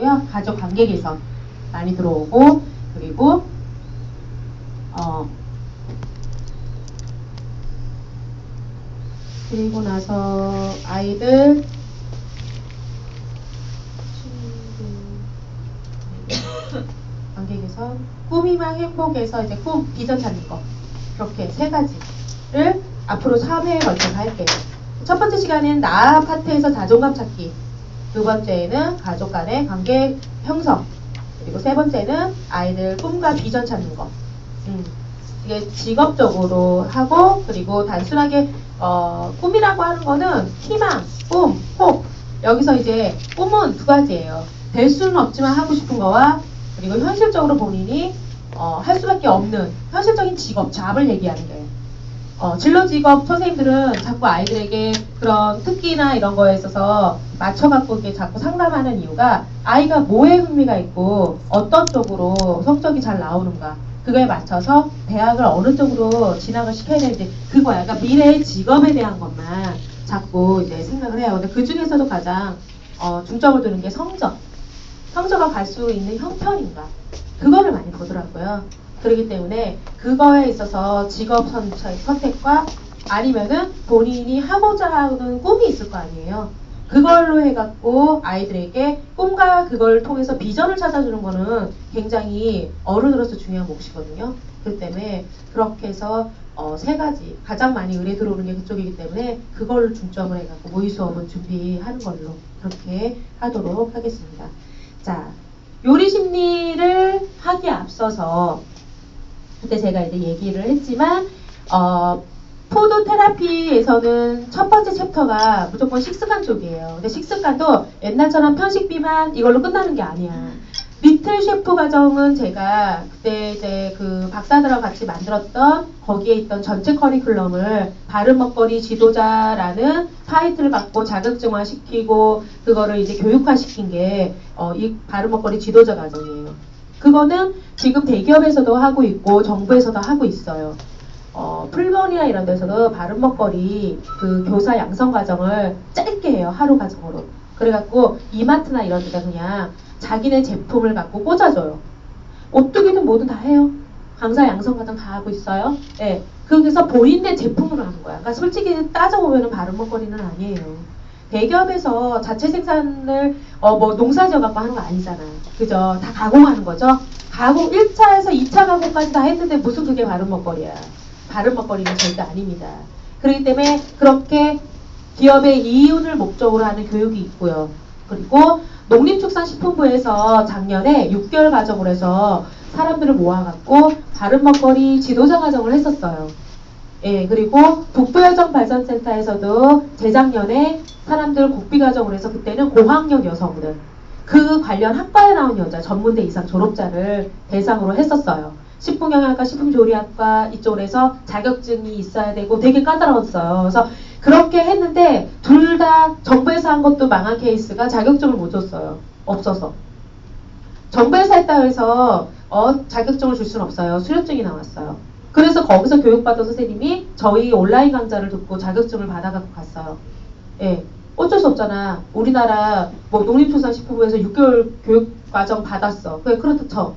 있고요. 가족 관계 개선 많이 들어오고, 그리고 그리고 나서 아이들 관계 개선, 꿈이랑 행복에서 이제 꿈, 비전 찾는 거, 그렇게 세 가지를 앞으로 3회에 걸쳐서 할게요. 첫 번째 시간에는 나 파트에서 자존감 찾기, 두 번째는 가족 간의 관계 형성, 그리고 세 번째는 아이들 꿈과 비전 찾는 거. 이게 직업적으로 하고, 그리고 단순하게 꿈이라고 하는 거는 희망, 꿈, 혹. 여기서 이제 꿈은 두 가지예요. 될 수는 없지만 하고 싶은 거와, 그리고 현실적으로 본인이 할 수밖에 없는 현실적인 직업, 잡을 얘기하는 거예요. 진로 직업 선생님들은 자꾸 아이들에게 그런 특기나 이런 거에 있어서 맞춰갖고 이렇게 자꾸 상담하는 이유가 아이가 뭐에 흥미가 있고 어떤 쪽으로 성적이 잘 나오는가, 그거에 맞춰서 대학을 어느 쪽으로 진학을 시켜야 되는지, 그거야. 그러니까 미래의 직업에 대한 것만 자꾸 이제 생각을 해요. 근데 그 중에서도 가장 중점을 두는 게 성적을 갈 수 있는 형편인가, 그거를 많이 보더라고요. 그렇기 때문에 그거에 있어서 직업 선택과 아니면은 본인이 하고자 하는 꿈이 있을 거 아니에요. 그걸로 해갖고 아이들에게 꿈과 그걸 통해서 비전을 찾아주는 거는 굉장히 어른으로서 중요한 몫이거든요. 그렇기 때문에 그렇게 해서 세 가지 가장 많이 의뢰 들어오는 게 그쪽이기 때문에 그걸 중점을 해갖고 모의 수업은 준비하는 걸로 그렇게 하도록 하겠습니다. 자, 요리 심리를 하기에 앞서서 그때 제가 이제 얘기를 했지만 푸드 테라피에서는 첫 번째 챕터가 무조건 식습관 쪽이에요. 근데 식습관도 옛날처럼 편식 비만 이걸로 끝나는 게 아니야. 리틀 셰프 과정은 제가 그때 이제 그 박사들하고 같이 만들었던 거기에 있던 전체 커리큘럼을 바른 먹거리 지도자라는 타이틀을 받고 자격증화 시키고 그거를 이제 교육화 시킨 게 이 바른 먹거리 지도자 과정이에요. 그거는 지금 대기업에서도 하고 있고 정부에서도 하고 있어요. 풀머니나 이런 데서도 바른 먹거리 그 교사 양성 과정을 짧게 해요. 하루 과정으로. 그래갖고 이마트나 이런 데다 그냥 자기네 제품을 갖고 꽂아줘요. 오뚜기는 뭐든 다 해요. 강사 양성 과정 다 하고 있어요. 네. 그래서 본인의 제품으로 하는 거야. 그러니까 솔직히 따져보면 바른 먹거리는 아니에요. 대기업에서 자체 생산을 뭐 농사지어 갖고 하는 거 아니잖아. 그죠? 다 가공하는 거죠. 가공 1차에서 2차 가공까지 다 했는데 무슨 그게 바른 먹거리야. 바른 먹거리는 절대 아닙니다. 그렇기 때문에 그렇게 기업의 이윤을 목적으로 하는 교육이 있고요. 그리고 농림축산식품부에서 작년에 6개월 과정으로 해서 사람들을 모아갖고 바른 먹거리 지도자 과정을 했었어요. 예, 그리고 북부여정발전센터에서도 재작년에 사람들 국비 과정으로 해서 그때는 고학력 여성들, 그 관련 학과에 나온 여자 전문대 이상 졸업자를 대상으로 했었어요. 식품영양학과, 식품조리학과 이쪽으로 해서 자격증이 있어야 되고 되게 까다로웠어요. 그래서 그렇게 했는데 둘 다 정부에서 한 것도 망한 케이스가 자격증을 못 줬어요. 없어서. 정부에서 했다고 해서 자격증을 줄 수는 없어요. 수료증이 나왔어요. 그래서 거기서 교육받은 선생님이 저희 온라인 강좌를 듣고 자격증을 받아갖고 갔어요. 예, 어쩔 수 없잖아. 우리나라 뭐 농림축산식품부에서 6개월 교육과정 받았어. 그래, 그렇다 쳐.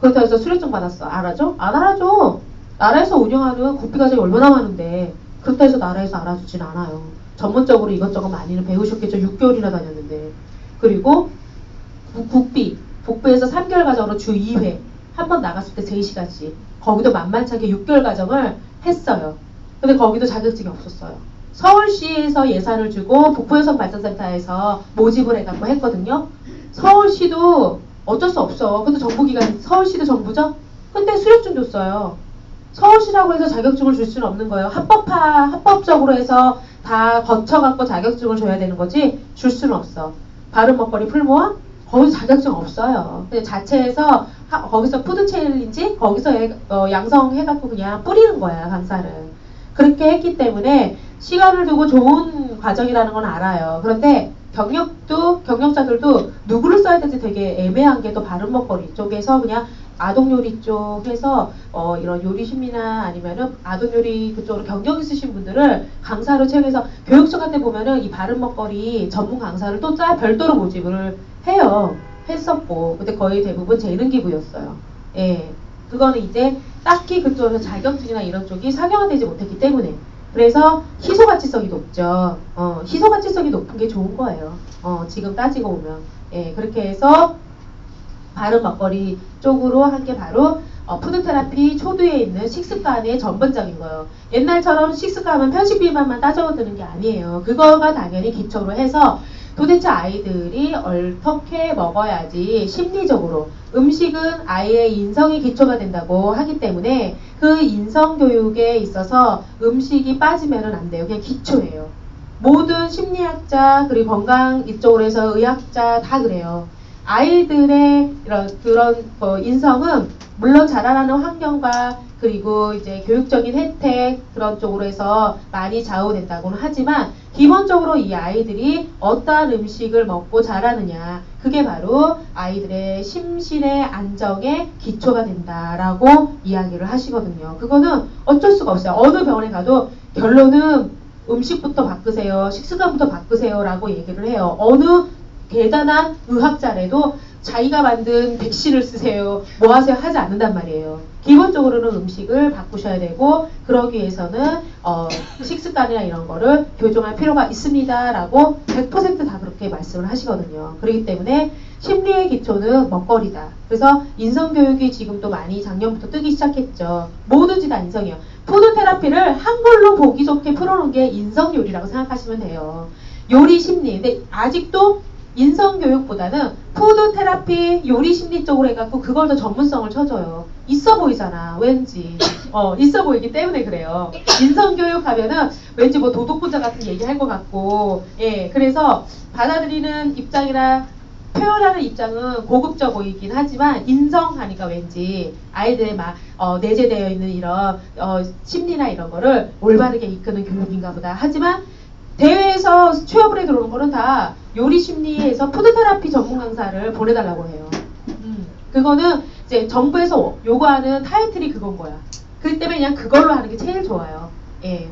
그렇다 해서 수료증 받았어. 알아줘? 안 알아줘. 나라에서 운영하는 국비과정이 얼마나 많은데 그렇다 해서 나라에서 알아주진 않아요. 전문적으로 이것저것 많이는 배우셨겠죠. 6개월이나 다녔는데. 그리고 북부에서 3개월 과정으로 주 2회 한 번 나갔을 때 3시간씩 거기도 만만찮게 6개월 과정을 했어요. 근데 거기도 자격증이 없었어요. 서울시에서 예산을 주고 북부여성발전센터에서 모집을 해갖고 했거든요. 서울시도 어쩔 수 없어. 근데 정부기관, 서울시도 정부죠? 근데 수료증 줬어요. 서울시라고 해서 자격증을 줄 수는 없는 거예요. 합법적으로 해서 다 거쳐갖고 자격증을 줘야 되는 거지 줄 수는 없어. 바른 먹거리 풀모아? 거기서 자격증 없어요. 근데 자체에서 거기서 푸드 챌린지 거기서 양성해갖고 그냥 뿌리는 거야, 강사를. 그렇게 했기 때문에 시간을 두고 좋은 과정이라는 건 알아요. 그런데 경력자들도 누구를 써야 될지 되게 애매한 게 또 바른 먹거리 쪽에서 그냥 아동요리 쪽에서 이런 요리심이나 아니면은 아동요리 그쪽으로 경력 있으신 분들을 강사로 채용해서 교육청 같은 데 보면은 이 바른 먹거리 전문 강사를 또 별도로 모집을 해요. 했었고, 근데 거의 대부분 재능기부였어요. 예. 그거는 이제 딱히 그쪽에서 자격증이나 이런 쪽이 상용화되지 못했기 때문에. 그래서 희소가치성이 높죠. 희소가치성이 높은 게 좋은 거예요. 지금 따지고 보면. 예, 그렇게 해서 바른 먹거리 쪽으로 한 게 바로 푸드테라피 초두에 있는 식습관의 전반적인 거예요. 옛날처럼 식습관은 편식 비만만 따져드는 게 아니에요. 그거가 당연히 기초로 해서 도대체 아이들이 어떻게 먹어야지 심리적으로 음식은 아이의 인성이 기초가 된다고 하기 때문에 그 인성 교육에 있어서 음식이 빠지면 안 돼요. 그냥 기초예요. 모든 심리학자 그리고 건강 이쪽으로 해서 의학자 다 그래요. 아이들의 그런 인성은 물론 자라나는 환경과 그리고 이제 교육적인 혜택 그런 쪽으로 해서 많이 좌우된다고는 하지만 기본적으로 이 아이들이 어떠한 음식을 먹고 자라느냐 그게 바로 아이들의 심신의 안정의 기초가 된다라고 이야기를 하시거든요. 그거는 어쩔 수가 없어요. 어느 병원에 가도 결론은 음식부터 바꾸세요. 식습관부터 바꾸세요 라고 얘기를 해요. 어느 대단한 의학자라도 자기가 만든 백신을 쓰세요. 뭐 하세요? 하지 않는단 말이에요. 기본적으로는 음식을 바꾸셔야 되고 그러기 위해서는 식습관이나 이런 거를 교정할 필요가 있습니다. 라고 100% 다 그렇게 말씀을 하시거든요. 그렇기 때문에 심리의 기초는 먹거리다. 그래서 인성교육이 지금 또 많이 작년부터 뜨기 시작했죠. 뭐든지 다 인성이에요. 푸드테라피를 한글로 보기 좋게 풀어놓은 게 인성요리라고 생각하시면 돼요. 요리 심리. 근데 아직도 인성교육보다는 푸드테라피 요리심리 쪽으로 해갖고 그걸 더 전문성을 쳐줘요. 있어 보이잖아. 왠지. 있어 보이기 때문에 그래요. 인성교육 하면은 왠지 뭐 도덕분자 같은 얘기 할 것 같고 예, 그래서 받아들이는 입장이나 표현하는 입장은 고급져 보이긴 하지만 인성하니까 왠지 아이들의 막 내재되어 있는 이런 심리나 이런 거를 올바르게 이끄는 교육인가 보다. 하지만 대회에서 취업을 해 들어오는 거는 다 요리 심리에서 푸드테라피 전문 강사를 보내달라고 해요. 그거는 이제 정부에서 요구하는 타이틀이 그건 거야. 그렇기 때문에 그냥 그걸로 하는 게 제일 좋아요. 예.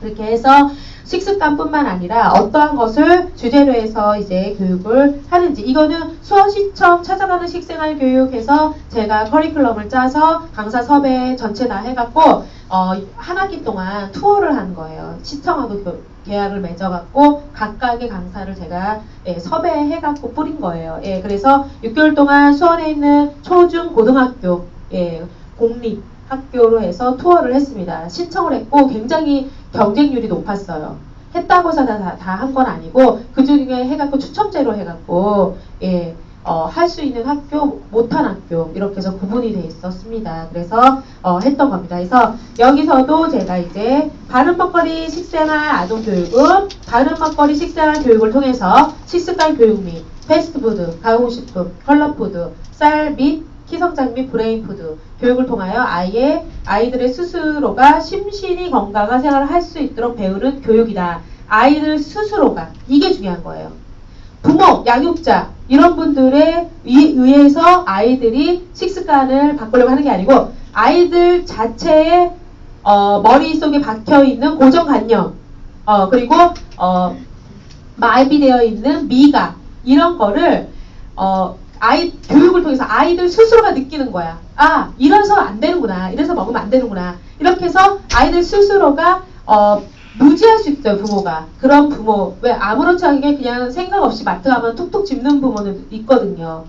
그렇게 해서 식습관뿐만 아니라 어떠한 것을 주제로 해서 이제 교육을 하는지 이거는 수원시청 찾아가는 식생활 교육에서 제가 커리큘럼을 짜서 강사 섭외 전체 다 해갖고 한 학기 동안 투어를 한 거예요. 시청하고 계약을 맺어갖고 각각의 강사를 제가 섭외해갖고 뿌린 거예요. 예, 그래서 6개월 동안 수원에 있는 초중 고등학교 공립 학교로 해서 투어를 했습니다. 신청을 했고 굉장히 경쟁률이 높았어요. 했다고 해서 다 한 건 아니고 그 중에 해갖고 추첨제로 해갖고 할 수 있는 학교, 못한 학교 이렇게 해서 구분이 돼 있었습니다. 그래서 했던 겁니다. 그래서 여기서도 제가 이제 바른 먹거리 식생활 아동교육은 바른 먹거리 식생활 교육을 통해서 식습관 교육 및 패스트푸드, 가공식품, 컬러푸드, 쌀 및 키성장 및 브레인푸드 교육을 통하여 아이들의 스스로가 심신이 건강한 생활을 할 수 있도록 배우는 교육이다. 아이들 스스로가 이게 중요한 거예요. 부모, 양육자 이런 분들에 의해서 아이들이 식습관을 바꾸려고 하는 게 아니고 아이들 자체의 머릿속에 박혀있는 고정관념 그리고 마비되어 있는 미각 이런 거를 교육을 통해서 아이들 스스로가 느끼는 거야. 아, 이래서 안 되는구나. 이래서 먹으면 안 되는구나. 이렇게 해서 아이들 스스로가 무지할 수 있어요, 부모가. 그런 부모. 왜 아무렇지 않게 그냥 생각 없이 마트 가면 툭툭 짚는 부모는 있거든요.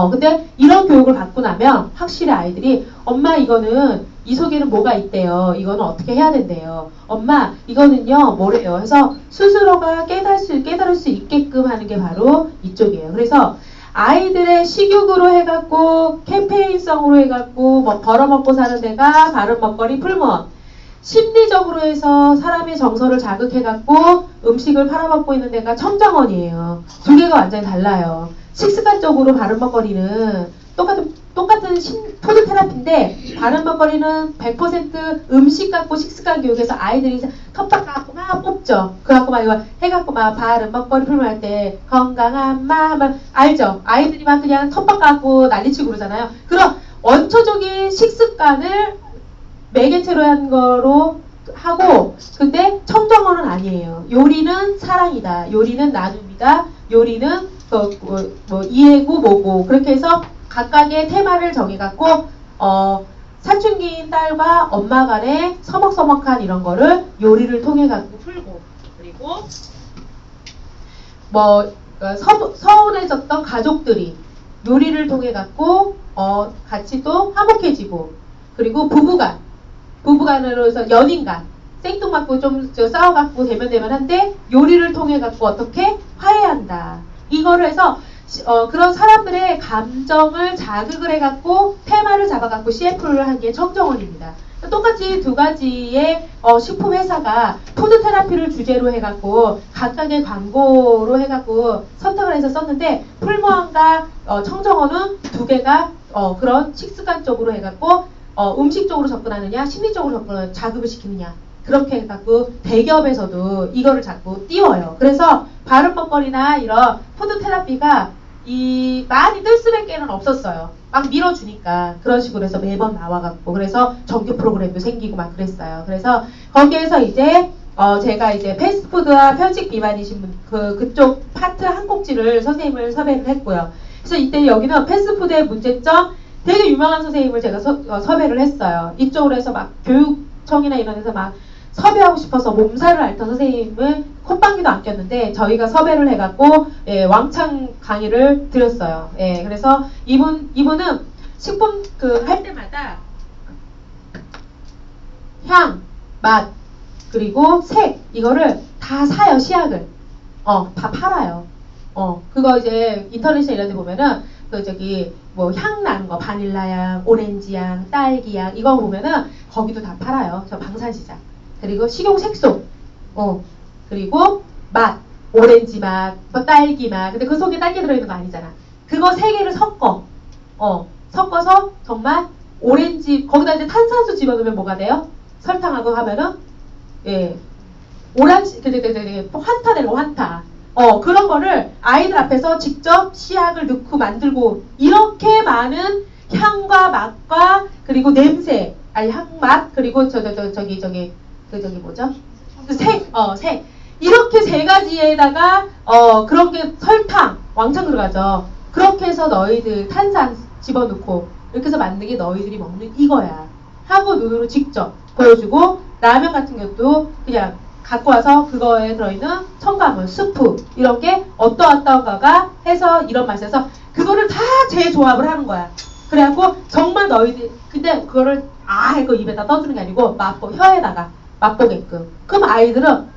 근데 이런 교육을 받고 나면 확실히 아이들이 엄마 이거는 이 속에는 뭐가 있대요. 이거는 어떻게 해야 된대요. 엄마 이거는요 뭐래요. 해서 스스로가 깨달을 수 있게끔 하는 게 바로 이쪽이에요. 그래서 아이들의 식육으로 해갖고 캠페인성으로 해갖고 뭐 벌어먹고 사는 데가 바른 먹거리 풀무원 심리적으로 해서 사람의 정서를 자극해갖고 음식을 팔아먹고 있는 데가 청정원이에요. 두 개가 완전히 달라요. 식습관적으로 바른 먹거리는 똑같은 푸드 테라피인데 바른 먹거리는 100% 음식 갖고 식습관 교육에서 아이들이 텃밭 갖고 막 뽑죠. 그 갖고 막 이거 해갖고 막 바른 먹거리 풀무할 때 건강한 막 알죠? 아이들이 막 그냥 텃밭 갖고 난리치고 그러잖아요. 그런 원초적인 식습관을 매개체로 한 거로 하고 근데 청정어는 아니에요. 요리는 사랑이다. 요리는 나눔이다. 요리는 뭐 이해고 뭐고 그렇게 해서 각각의 테마를 정해갖고 사춘기인 딸과 엄마 간의 서먹서먹한 이런 거를 요리를 통해 갖고 풀고, 그리고 뭐 서운해졌던 가족들이 요리를 통해 갖고 같이 또 화목해지고, 그리고 부부간으로 해서 연인간 생뚱맞고 좀 싸워갖고 대면대면한데 요리를 통해 갖고 어떻게 화해한다. 이거를 해서 그런 사람들의 감정을 자극을 해갖고 테마를 잡아갖고 CF를 한 게 청정원입니다. 똑같이 두 가지의 식품 회사가 푸드 테라피를 주제로 해갖고 각각의 광고로 해갖고 선택을 해서 썼는데, 풀무원과 청정원은 두 개가 그런 식습관적으로 해갖고 음식 쪽으로 접근하느냐 심리적으로 접근하느냐 자극을 시키느냐, 그렇게 해갖고 대기업에서도 이거를 자꾸 띄워요. 그래서 발음먹거리나 이런 푸드 테라피가 많이 뜰 수밖에는 없었어요. 막 밀어주니까 그런 식으로 해서 매번 나와갖고, 그래서 정규 프로그램도 생기고 막 그랬어요. 그래서 거기에서 이제 제가 이제 패스트푸드와 편식 비만이신 분 그쪽 파트 한 꼭지를 선생님을 섭외를 했고요. 그래서 이때 여기는 패스트푸드의 문제점 되게 유명한 선생님을 제가 섭외를 했어요. 이쪽으로 해서 막 교육청이나 이런 데서 막 섭외하고 싶어서 몸살을 앓던 선생님을 콧방귀도 안 꼈는데 저희가 섭외를 해갖고 왕창 강의를 드렸어요. 그래서 이분은 식품 할 때마다 향, 맛, 그리고 색 이거를 다 사요. 시약을 다 팔아요. 그거 이제 인터넷이나 이런 데 보면은 뭐 향 나는 거 바닐라향, 오렌지향, 딸기향 이거 보면은 거기도 다 팔아요. 저 방산시장. 그리고 식용 색소, 그리고 맛, 오렌지 맛, 뭐 딸기 맛. 근데 그 속에 딸기 들어있는 거 아니잖아. 그거 세 개를 섞어서 정말 오렌지, 거기다 이제 탄산수 집어넣으면 뭐가 돼요? 설탕하고 하면은, 환타 되는 거, 환타. 그런 거를 아이들 앞에서 직접 시약을 넣고 만들고, 이렇게 많은 향과 맛과, 그리고 냄새, 향맛, 그리고 색. 이렇게 세 가지에다가, 그런 게 설탕, 왕창 들어가죠. 그렇게 해서 너희들 탄산 집어넣고, 이렇게 해서 만든 게 너희들이 먹는 이거야. 하고 눈으로 직접 보여주고, 라면 같은 것도 그냥 갖고 와서 그거에 들어있는 첨가물, 스프, 이런 게 어떠어떠가 해서 이런 맛에서 그거를 다 재조합을 하는 거야. 그래갖고 정말 너희들, 근데 그거를 이거 입에다 떠주는 게 아니고 혀에다가 맛보게끔. 그럼 아이들은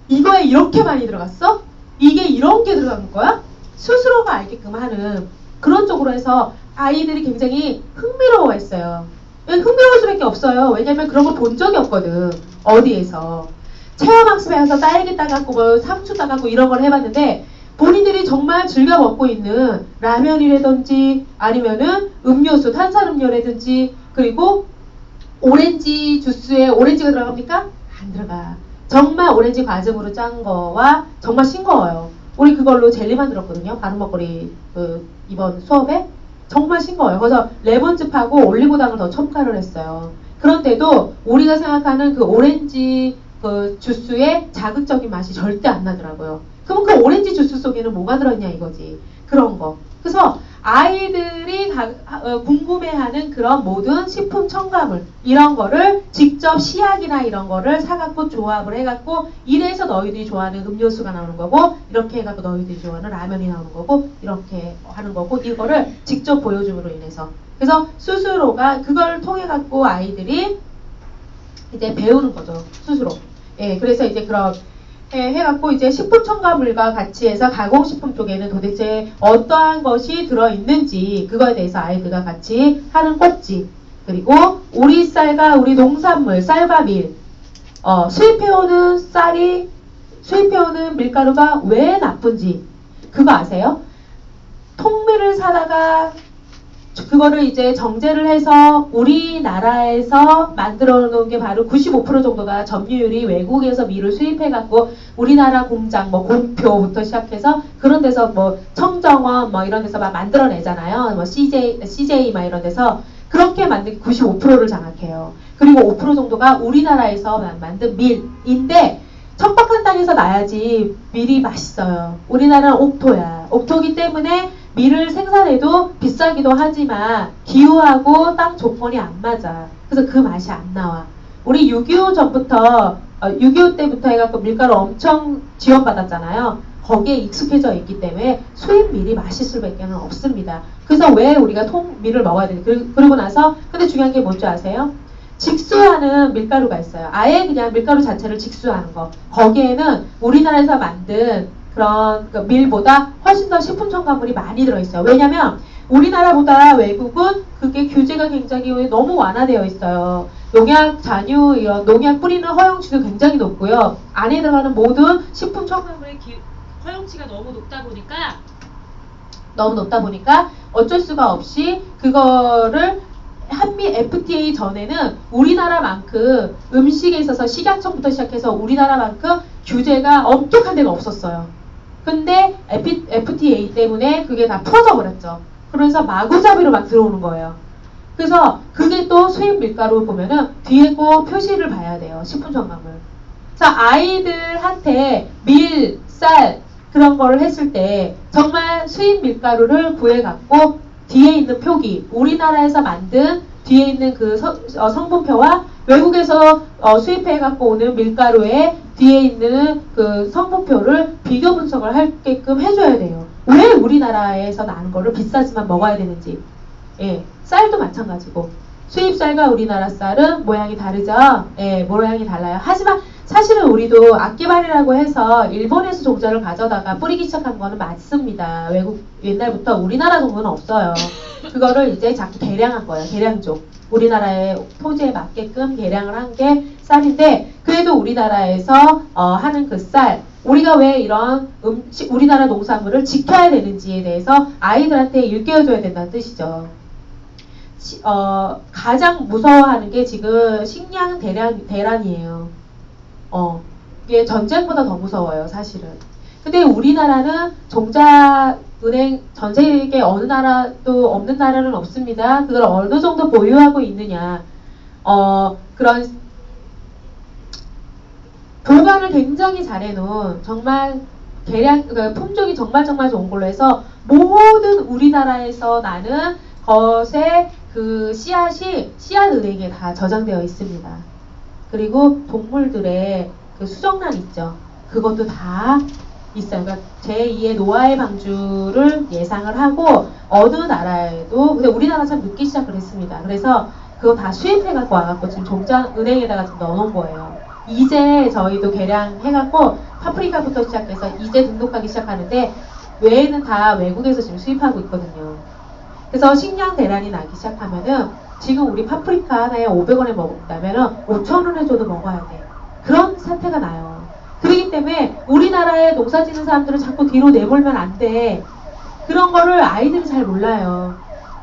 이거에 이렇게 많이 들어갔어? 이게 이런 게 들어간 거야? 스스로가 알게끔 하는 그런 쪽으로 해서 아이들이 굉장히 흥미로워했어요. 흥미로울 수밖에 없어요. 왜냐면 그런 걸 본 적이 없거든. 어디에서. 체험학습에서 딸기 따갖고 뭐 상추 따갖고 이런 걸 해봤는데 본인들이 정말 즐겨 먹고 있는 라면이라든지 아니면은 음료수, 탄산음료라든지, 그리고 오렌지 주스에 오렌지가 들어갑니까? 안 들어가. 정말 오렌지 과즙으로 짠 거와 정말 싱거워요. 우리 그걸로 젤리 만들었거든요. 바른먹거리 이번 수업에. 정말 싱거워요. 그래서 레몬즙하고 올리고당을 더 첨가를 했어요. 그런데도 우리가 생각하는 그 오렌지 주스의 자극적인 맛이 절대 안 나더라고요. 그럼 그 오렌지 주스 속에는 뭐가 들어있냐 이거지. 그런 거. 그래서 아이들이 궁금해하는 그런 모든 식품 첨가물 이런 거를 직접 시약이나 이런 거를 사갖고 조합을 해갖고 이래서 너희들이 좋아하는 음료수가 나오는 거고, 이렇게 해갖고 너희들이 좋아하는 라면이 나오는 거고, 이렇게 하는 거고, 이거를 직접 보여줌으로 인해서. 그래서 스스로가 그걸 통해갖고 아이들이 이제 배우는 거죠. 스스로. 그래서 이제 그런 해갖고 이제 식품 첨가물과 같이 해서 가공식품 쪽에는 도대체 어떠한 것이 들어있는지 그거에 대해서 아이들과 같이 하는 꼭지, 그리고 우리 쌀과 우리 농산물, 쌀과 밀, 수입해오는 밀가루가 왜 나쁜지 그거 아세요? 통밀을 사다가 그거를 이제 정제를 해서 우리나라에서 만들어 놓은 게 바로 95% 정도가 점유율이 외국에서 밀을 수입해갖고 우리나라 공장, 뭐 공표부터 시작해서 그런 데서 뭐 청정원 뭐 이런 데서 막 만들어내잖아요. 뭐 CJ 막 이런 데서 그렇게 만든 게 95%를 장악해요. 그리고 5% 정도가 우리나라에서 만든 밀인데 척박한 땅에서 나야지 밀이 맛있어요. 우리나라는 옥토야. 옥토기 때문에 밀을 생산해도 비싸기도 하지만 기후하고 땅 조건이 안 맞아. 그래서 그 맛이 안 나와. 우리 6.25 전부터 6.25 때부터 해갖고 밀가루 엄청 지원받았잖아요. 거기에 익숙해져 있기 때문에 수입 밀이 맛있을 밖에 없습니다. 그래서 왜 우리가 통밀을 먹어야 되지? 그러고 나서 근데 중요한 게 뭔지 아세요? 직수하는 밀가루가 있어요. 아예 그냥 밀가루 자체를 직수하는 거. 거기에는 우리나라에서 만든 그런 그 밀보다 훨씬 더 식품 첨가물이 많이 들어있어요. 왜냐면 우리나라보다 외국은 그게 규제가 굉장히 너무 완화되어 있어요. 농약, 잔유, 이런 농약 뿌리는 허용치도 굉장히 높고요. 안에 들어가는 모든 식품 첨가물의 허용치가 너무 높다 보니까 어쩔 수가 없이 그거를 한미 FTA 전에는 우리나라만큼 음식에 있어서 식약청부터 시작해서 우리나라만큼 규제가 엄격한 데가 없었어요. 근데 FTA 때문에 그게 다 풀어져 버렸죠. 그러면서 마구잡이로 막 들어오는 거예요. 그래서 그게 또 수입 밀가루 보면은 뒤에 꼭 표시를 봐야 돼요. 식품 첨가물. 자, 아이들한테 밀, 쌀 그런 거를 했을 때 정말 수입 밀가루를 구해갖고 뒤에 있는 표기, 우리나라에서 만든 뒤에 있는 그 성분표와 외국에서 수입해갖고 오는 밀가루의 뒤에 있는 그 성분표를 비교 분석을 하게끔 해줘야 돼요. 왜 우리나라에서 나는 거를 비싸지만 먹어야 되는지. 예, 쌀도 마찬가지고. 수입 쌀과 우리나라 쌀은 모양이 다르죠? 예, 모양이 달라요. 하지만 사실은 우리도 악기발이라고 해서 일본에서 종자를 가져다가 뿌리기 시작한 거는 맞습니다. 외국 옛날부터 우리나라 종류는 없어요. 그거를 이제 자꾸 개량한 거예요. 개량종. 우리나라의 토지에 맞게끔 개량을 한 게 쌀인데 그래도 우리나라에서 하는 그 쌀 우리가 왜 이런 우리나라 농산물을 지켜야 되는지에 대해서 아이들한테 일깨워줘야 된다는 뜻이죠. 가장 무서워하는 게 지금 식량 대란이에요. 이게 전쟁보다 더 무서워요, 사실은. 근데 우리나라는 종자은행 전 세계 어느 나라도 없는 나라는 없습니다. 그걸 어느 정도 보유하고 있느냐. 그런 보관을 굉장히 잘해놓은 정말 품종이 정말 좋은 걸로 해서 모든 우리나라에서 나는 것의 그 씨앗은행에 다 저장되어 있습니다. 그리고 동물들의 그 수정란 있죠. 그것도 다 있어요. 그러니까 제2의 노아의 방주를 예상을 하고 어느 나라에도 근데 우리나라 참 늦게 시작을 했습니다. 그래서 그거 다 수입해갖고 와갖고 지금 종자은행에다가 지금 넣어놓은 거예요. 이제 저희도 개량해갖고 파프리카부터 시작해서 이제 등록하기 시작하는데 외에는 다 외국에서 지금 수입하고 있거든요. 그래서 식량 대란이 나기 시작하면은 지금 우리 파프리카 하나에 500원에 먹는다면은 5,000원에 줘도 먹어야 돼. 그런 사태가 나요. 그렇기 때문에 우리나라에 농사 짓는 사람들은 자꾸 뒤로 내몰면 안 돼. 그런 거를 아이들이 잘 몰라요.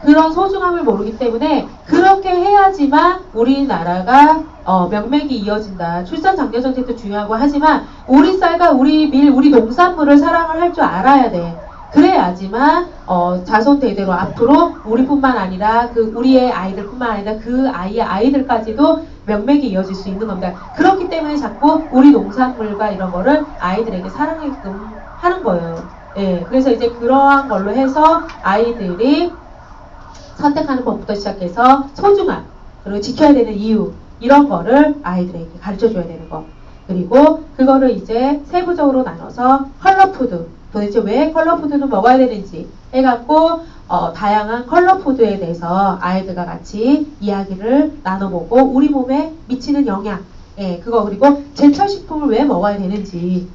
그런 소중함을 모르기 때문에 그렇게 해야지만 우리나라가 명맥이 이어진다. 출산장려정책도 중요하고 하지만 우리 쌀과 우리 밀, 우리 농산물을 사랑을 할 줄 알아야 돼. 그래야지만 자손 대대로 앞으로 우리뿐만 아니라 우리의 아이들뿐만 아니라 그 아이의 아이들까지도 명맥이 이어질 수 있는 겁니다. 그렇기 때문에 자꾸 우리 농산물과 이런 거를 아이들에게 사랑하게끔 하는 거예요. 예, 그래서 이제 그러한 걸로 해서 아이들이 선택하는 법부터 시작해서 소중함, 그리고 지켜야 되는 이유 이런 거를 아이들에게 가르쳐줘야 되는 거. 그리고 그거를 이제 세부적으로 나눠서 컬러푸드, 도대체 왜 컬러푸드는 먹어야 되는지 해갖고 다양한 컬러푸드에 대해서 아이들과 같이 이야기를 나눠보고 우리 몸에 미치는 영향, 예, 그거 그리고 제철식품을 왜 먹어야 되는지.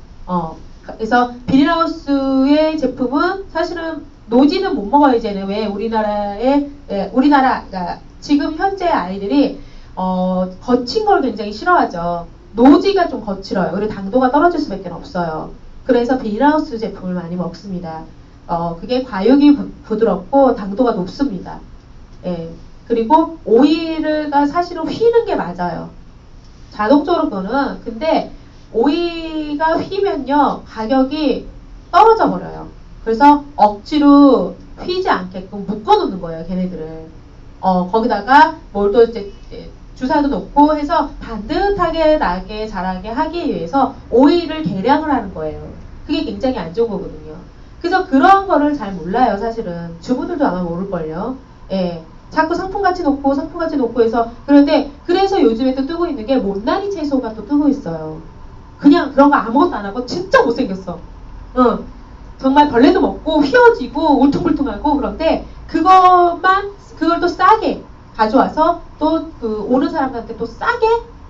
그래서 비닐하우스의 제품은 사실은 노지는 못 먹어요. 이제는 왜 우리나라 지금 현재 아이들이 거친 걸 굉장히 싫어하죠. 노지가 좀 거칠어요. 그리고 당도가 떨어질 수밖에 없어요. 그래서 비닐하우스 제품을 많이 먹습니다. 그게 과육이 부드럽고 당도가 높습니다. 예. 그리고 오일가 사실은 휘는 게 맞아요. 자동적으로 그거는. 근데 오이가 휘면요 가격이 떨어져 버려요. 그래서 억지로 휘지 않게끔 묶어 놓는 거예요, 걔네들을. 거기다가 뭘 또 이제 주사도 놓고 해서 반듯하게 나게 자라게 하기 위해서 오일을 계량을 하는 거예요. 그게 굉장히 안 좋은 거거든요. 그래서 그런 거를 잘 몰라요, 사실은. 주부들도 아마 모를걸요. 예. 자꾸 상품같이 놓고 상품같이 놓고 해서 그런데 그래서 요즘에 또 뜨고 있는 게 못난이 채소가 또 뜨고 있어요. 그냥 그런 거 아무것도 안 하고 진짜 못생겼어. 응. 정말 벌레도 먹고 휘어지고 울퉁불퉁하고 그런데 그걸 또 싸게 가져와서 또 그 오는 사람들한테 또 싸게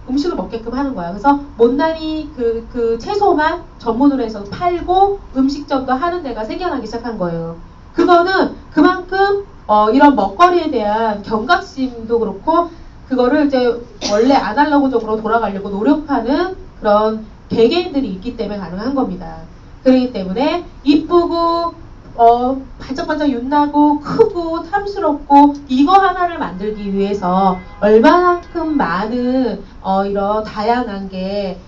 음식을 먹게끔 하는 거야. 그래서 못난이 그 채소만 전문으로 해서 팔고 음식점도 하는 데가 생겨나기 시작한 거예요. 그거는 그만큼 이런 먹거리에 대한 경각심도 그렇고 그거를 이제 원래 아날로그적으로 돌아가려고 노력하는 그런 개개인들이 있기 때문에 가능한 겁니다. 그렇기 때문에 이쁘고 반짝반짝 윤나고 크고 탐스럽고 이거 하나를 만들기 위해서 얼마만큼 많은 이런 다양한 게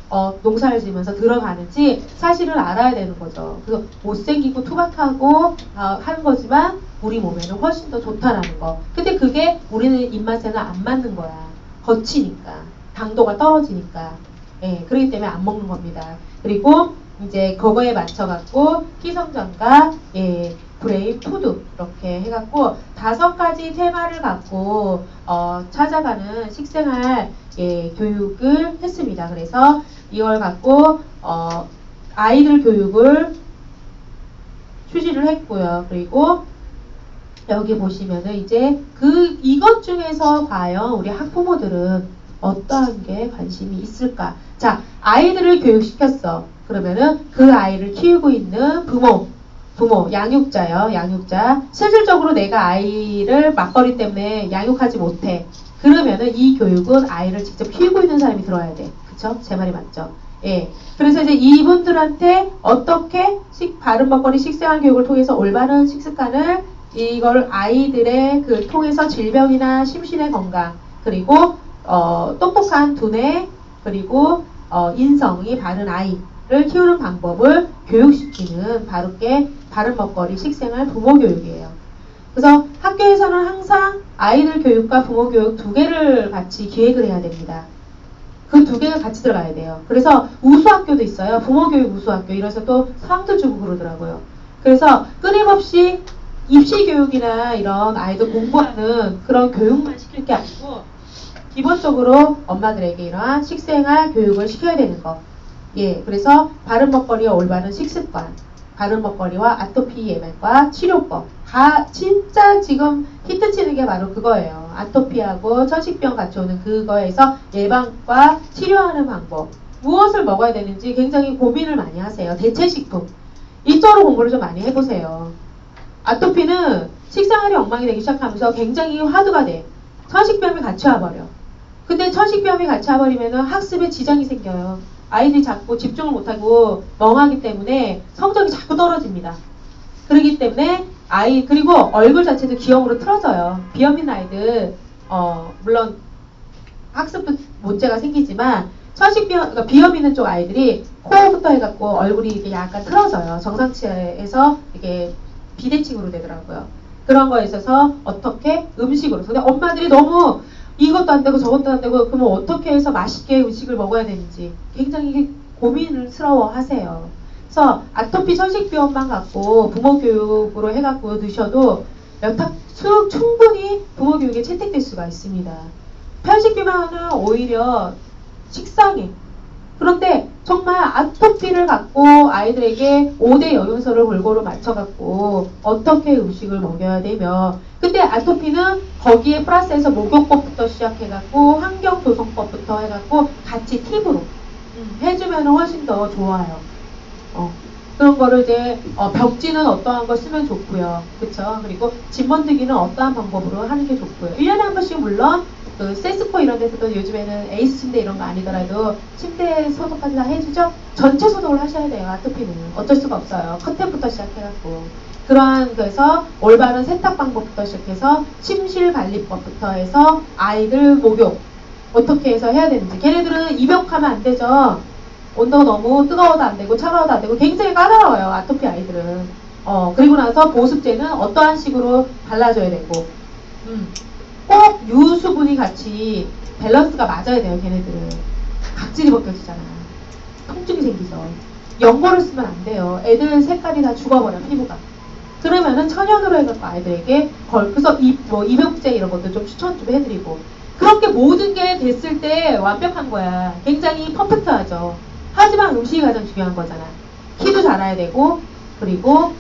농사를 지면서 들어가는지 사실을 알아야 되는 거죠. 그래서 못생기고 투박하고 하는 거지만 우리 몸에는 훨씬 더 좋다라는 거. 근데 그게 우리는 입맛에는 안 맞는 거야. 거치니까 당도가 떨어지니까. 예, 그렇기 때문에 안 먹는 겁니다. 그리고 이제 그거에 맞춰갖고 기성전과 브레인 푸드 이렇게 해갖고 5가지 테마를 갖고 찾아가는 식생활 교육을 했습니다. 그래서 이걸 갖고 아이들 교육을 추진을 했고요. 그리고 여기 보시면은 이제 이것 중에서 과연 우리 학부모들은 어떠한 게 관심이 있을까? 자, 아이들을 교육시켰어. 그러면은 그 아이를 키우고 있는 부모, 양육자요, 양육자. 실질적으로 내가 아이를 맞벌이 때문에 양육하지 못해. 그러면은 이 교육은 아이를 직접 키우고 있는 사람이 들어야 돼. 그쵸? 제 말이 맞죠? 예. 그래서 이제 이분들한테 어떻게 바른 먹거리 식생활 교육을 통해서 올바른 식습관을 이걸 아이들의 통해서 질병이나 심신의 건강, 그리고 똑똑한 두뇌, 그리고 인성이 바른 아이를 키우는 방법을 교육시키는 바른 먹거리 식생활 부모 교육이에요. 그래서 학교에서는 항상 아이들 교육과 부모 교육 2개를 같이 기획을 해야 됩니다. 그 2개가 같이 들어가야 돼요. 그래서 우수학교도 있어요. 부모 교육 우수학교. 이래서 또 상도 주고 그러더라고요. 그래서 끊임없이 입시 교육이나 이런 아이들 공부하는 그런 교육만 시킬 게 아니고 기본적으로 엄마들에게 이러한 식생활 교육을 시켜야 되는 거. 예, 그래서 바른 먹거리와 올바른 식습관, 바른 먹거리와 아토피 예방과 치료법. 진짜 지금 히트치는 게 바로 그거예요. 아토피하고 천식병 같이 오는 그거에서 예방과 치료하는 방법. 무엇을 먹어야 되는지 굉장히 고민을 많이 하세요. 대체식품. 이쪽으로 공부를 좀 많이 해보세요. 아토피는 식생활이 엉망이 되기 시작하면서 굉장히 화두가 돼. 천식병이 같이 와버려. 근데 천식병이 같이 와버리면 학습에 지장이 생겨요. 아이들이 자꾸 집중을 못하고 멍하기 때문에 성적이 자꾸 떨어집니다. 그렇기 때문에 그리고 얼굴 자체도 기형으로 틀어져요. 비염인 아이들, 물론 학습도 문제가 생기지만 그러니까 비염 있는 쪽 아이들이 코부터 해갖고 얼굴이 이렇게 약간 틀어져요. 정상치에서 이게 비대칭으로 되더라고요. 그런 거에 있어서 어떻게 음식으로. 근데 엄마들이 너무 이것도 안 되고 저것도 안 되고 그러면 어떻게 해서 맛있게 음식을 먹어야 되는지 굉장히 고민스러워 하세요. 그래서 아토피 천식비염만 갖고 부모 교육으로 해갖고 넣으셔도 충분히 부모 교육에 채택될 수가 있습니다. 편식비만은 오히려 식상해. 그런데 정말 아토피를 갖고 아이들에게 5대 영양소를 골고루 맞춰갖고 어떻게 음식을 먹여야 되며, 근데 아토피는 거기에 플러스해서 목욕법부터 시작해갖고 환경조성법부터 해갖고 같이 팁으로 해주면 훨씬 더 좋아요. 그런 거를 이제 벽지는 어떠한 거 쓰면 좋고요. 그쵸? 그리고 집먼드기는 어떠한 방법으로 하는 게 좋고요. 1년에 한 번씩 물론 그 세스코 이런 데서도 요즘에는 에이스 침대 이런 거 아니더라도 침대 소독까지 다 해주죠? 전체 소독을 하셔야 돼요. 아토피는 어쩔 수가 없어요. 커튼부터 시작해갖고 그래서 올바른 세탁 방법부터 시작해서 침실 관리법부터 해서 아이들 목욕 어떻게 해서 해야 되는지. 걔네들은 입욕하면 안 되죠. 온도가 너무 뜨거워도 안 되고 차가워도 안 되고 굉장히 까다로워요. 아토피 아이들은. 그리고 나서 보습제는 어떠한 식으로 발라줘야 되고 꼭 유수분이 같이 밸런스가 맞아야 돼요. 걔네들은 각질이 벗겨지잖아. 통증이 생기죠. 연고를 쓰면 안 돼요. 애들 색깔이 다 죽어버려, 피부가. 그러면은 천연으로 해갖고 아이들에게 그래서 입욕제 이런 것도 좀 추천 좀 해드리고, 그렇게 모든 게 됐을 때 완벽한 거야. 굉장히 퍼펙트하죠. 하지만 음식이 가장 중요한 거잖아. 키도 자라야 되고, 그리고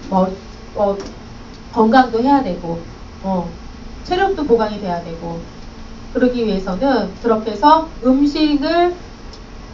건강도 해야 되고, 체력도 보강이 돼야 되고, 그러기 위해서는 그렇게 해서 음식을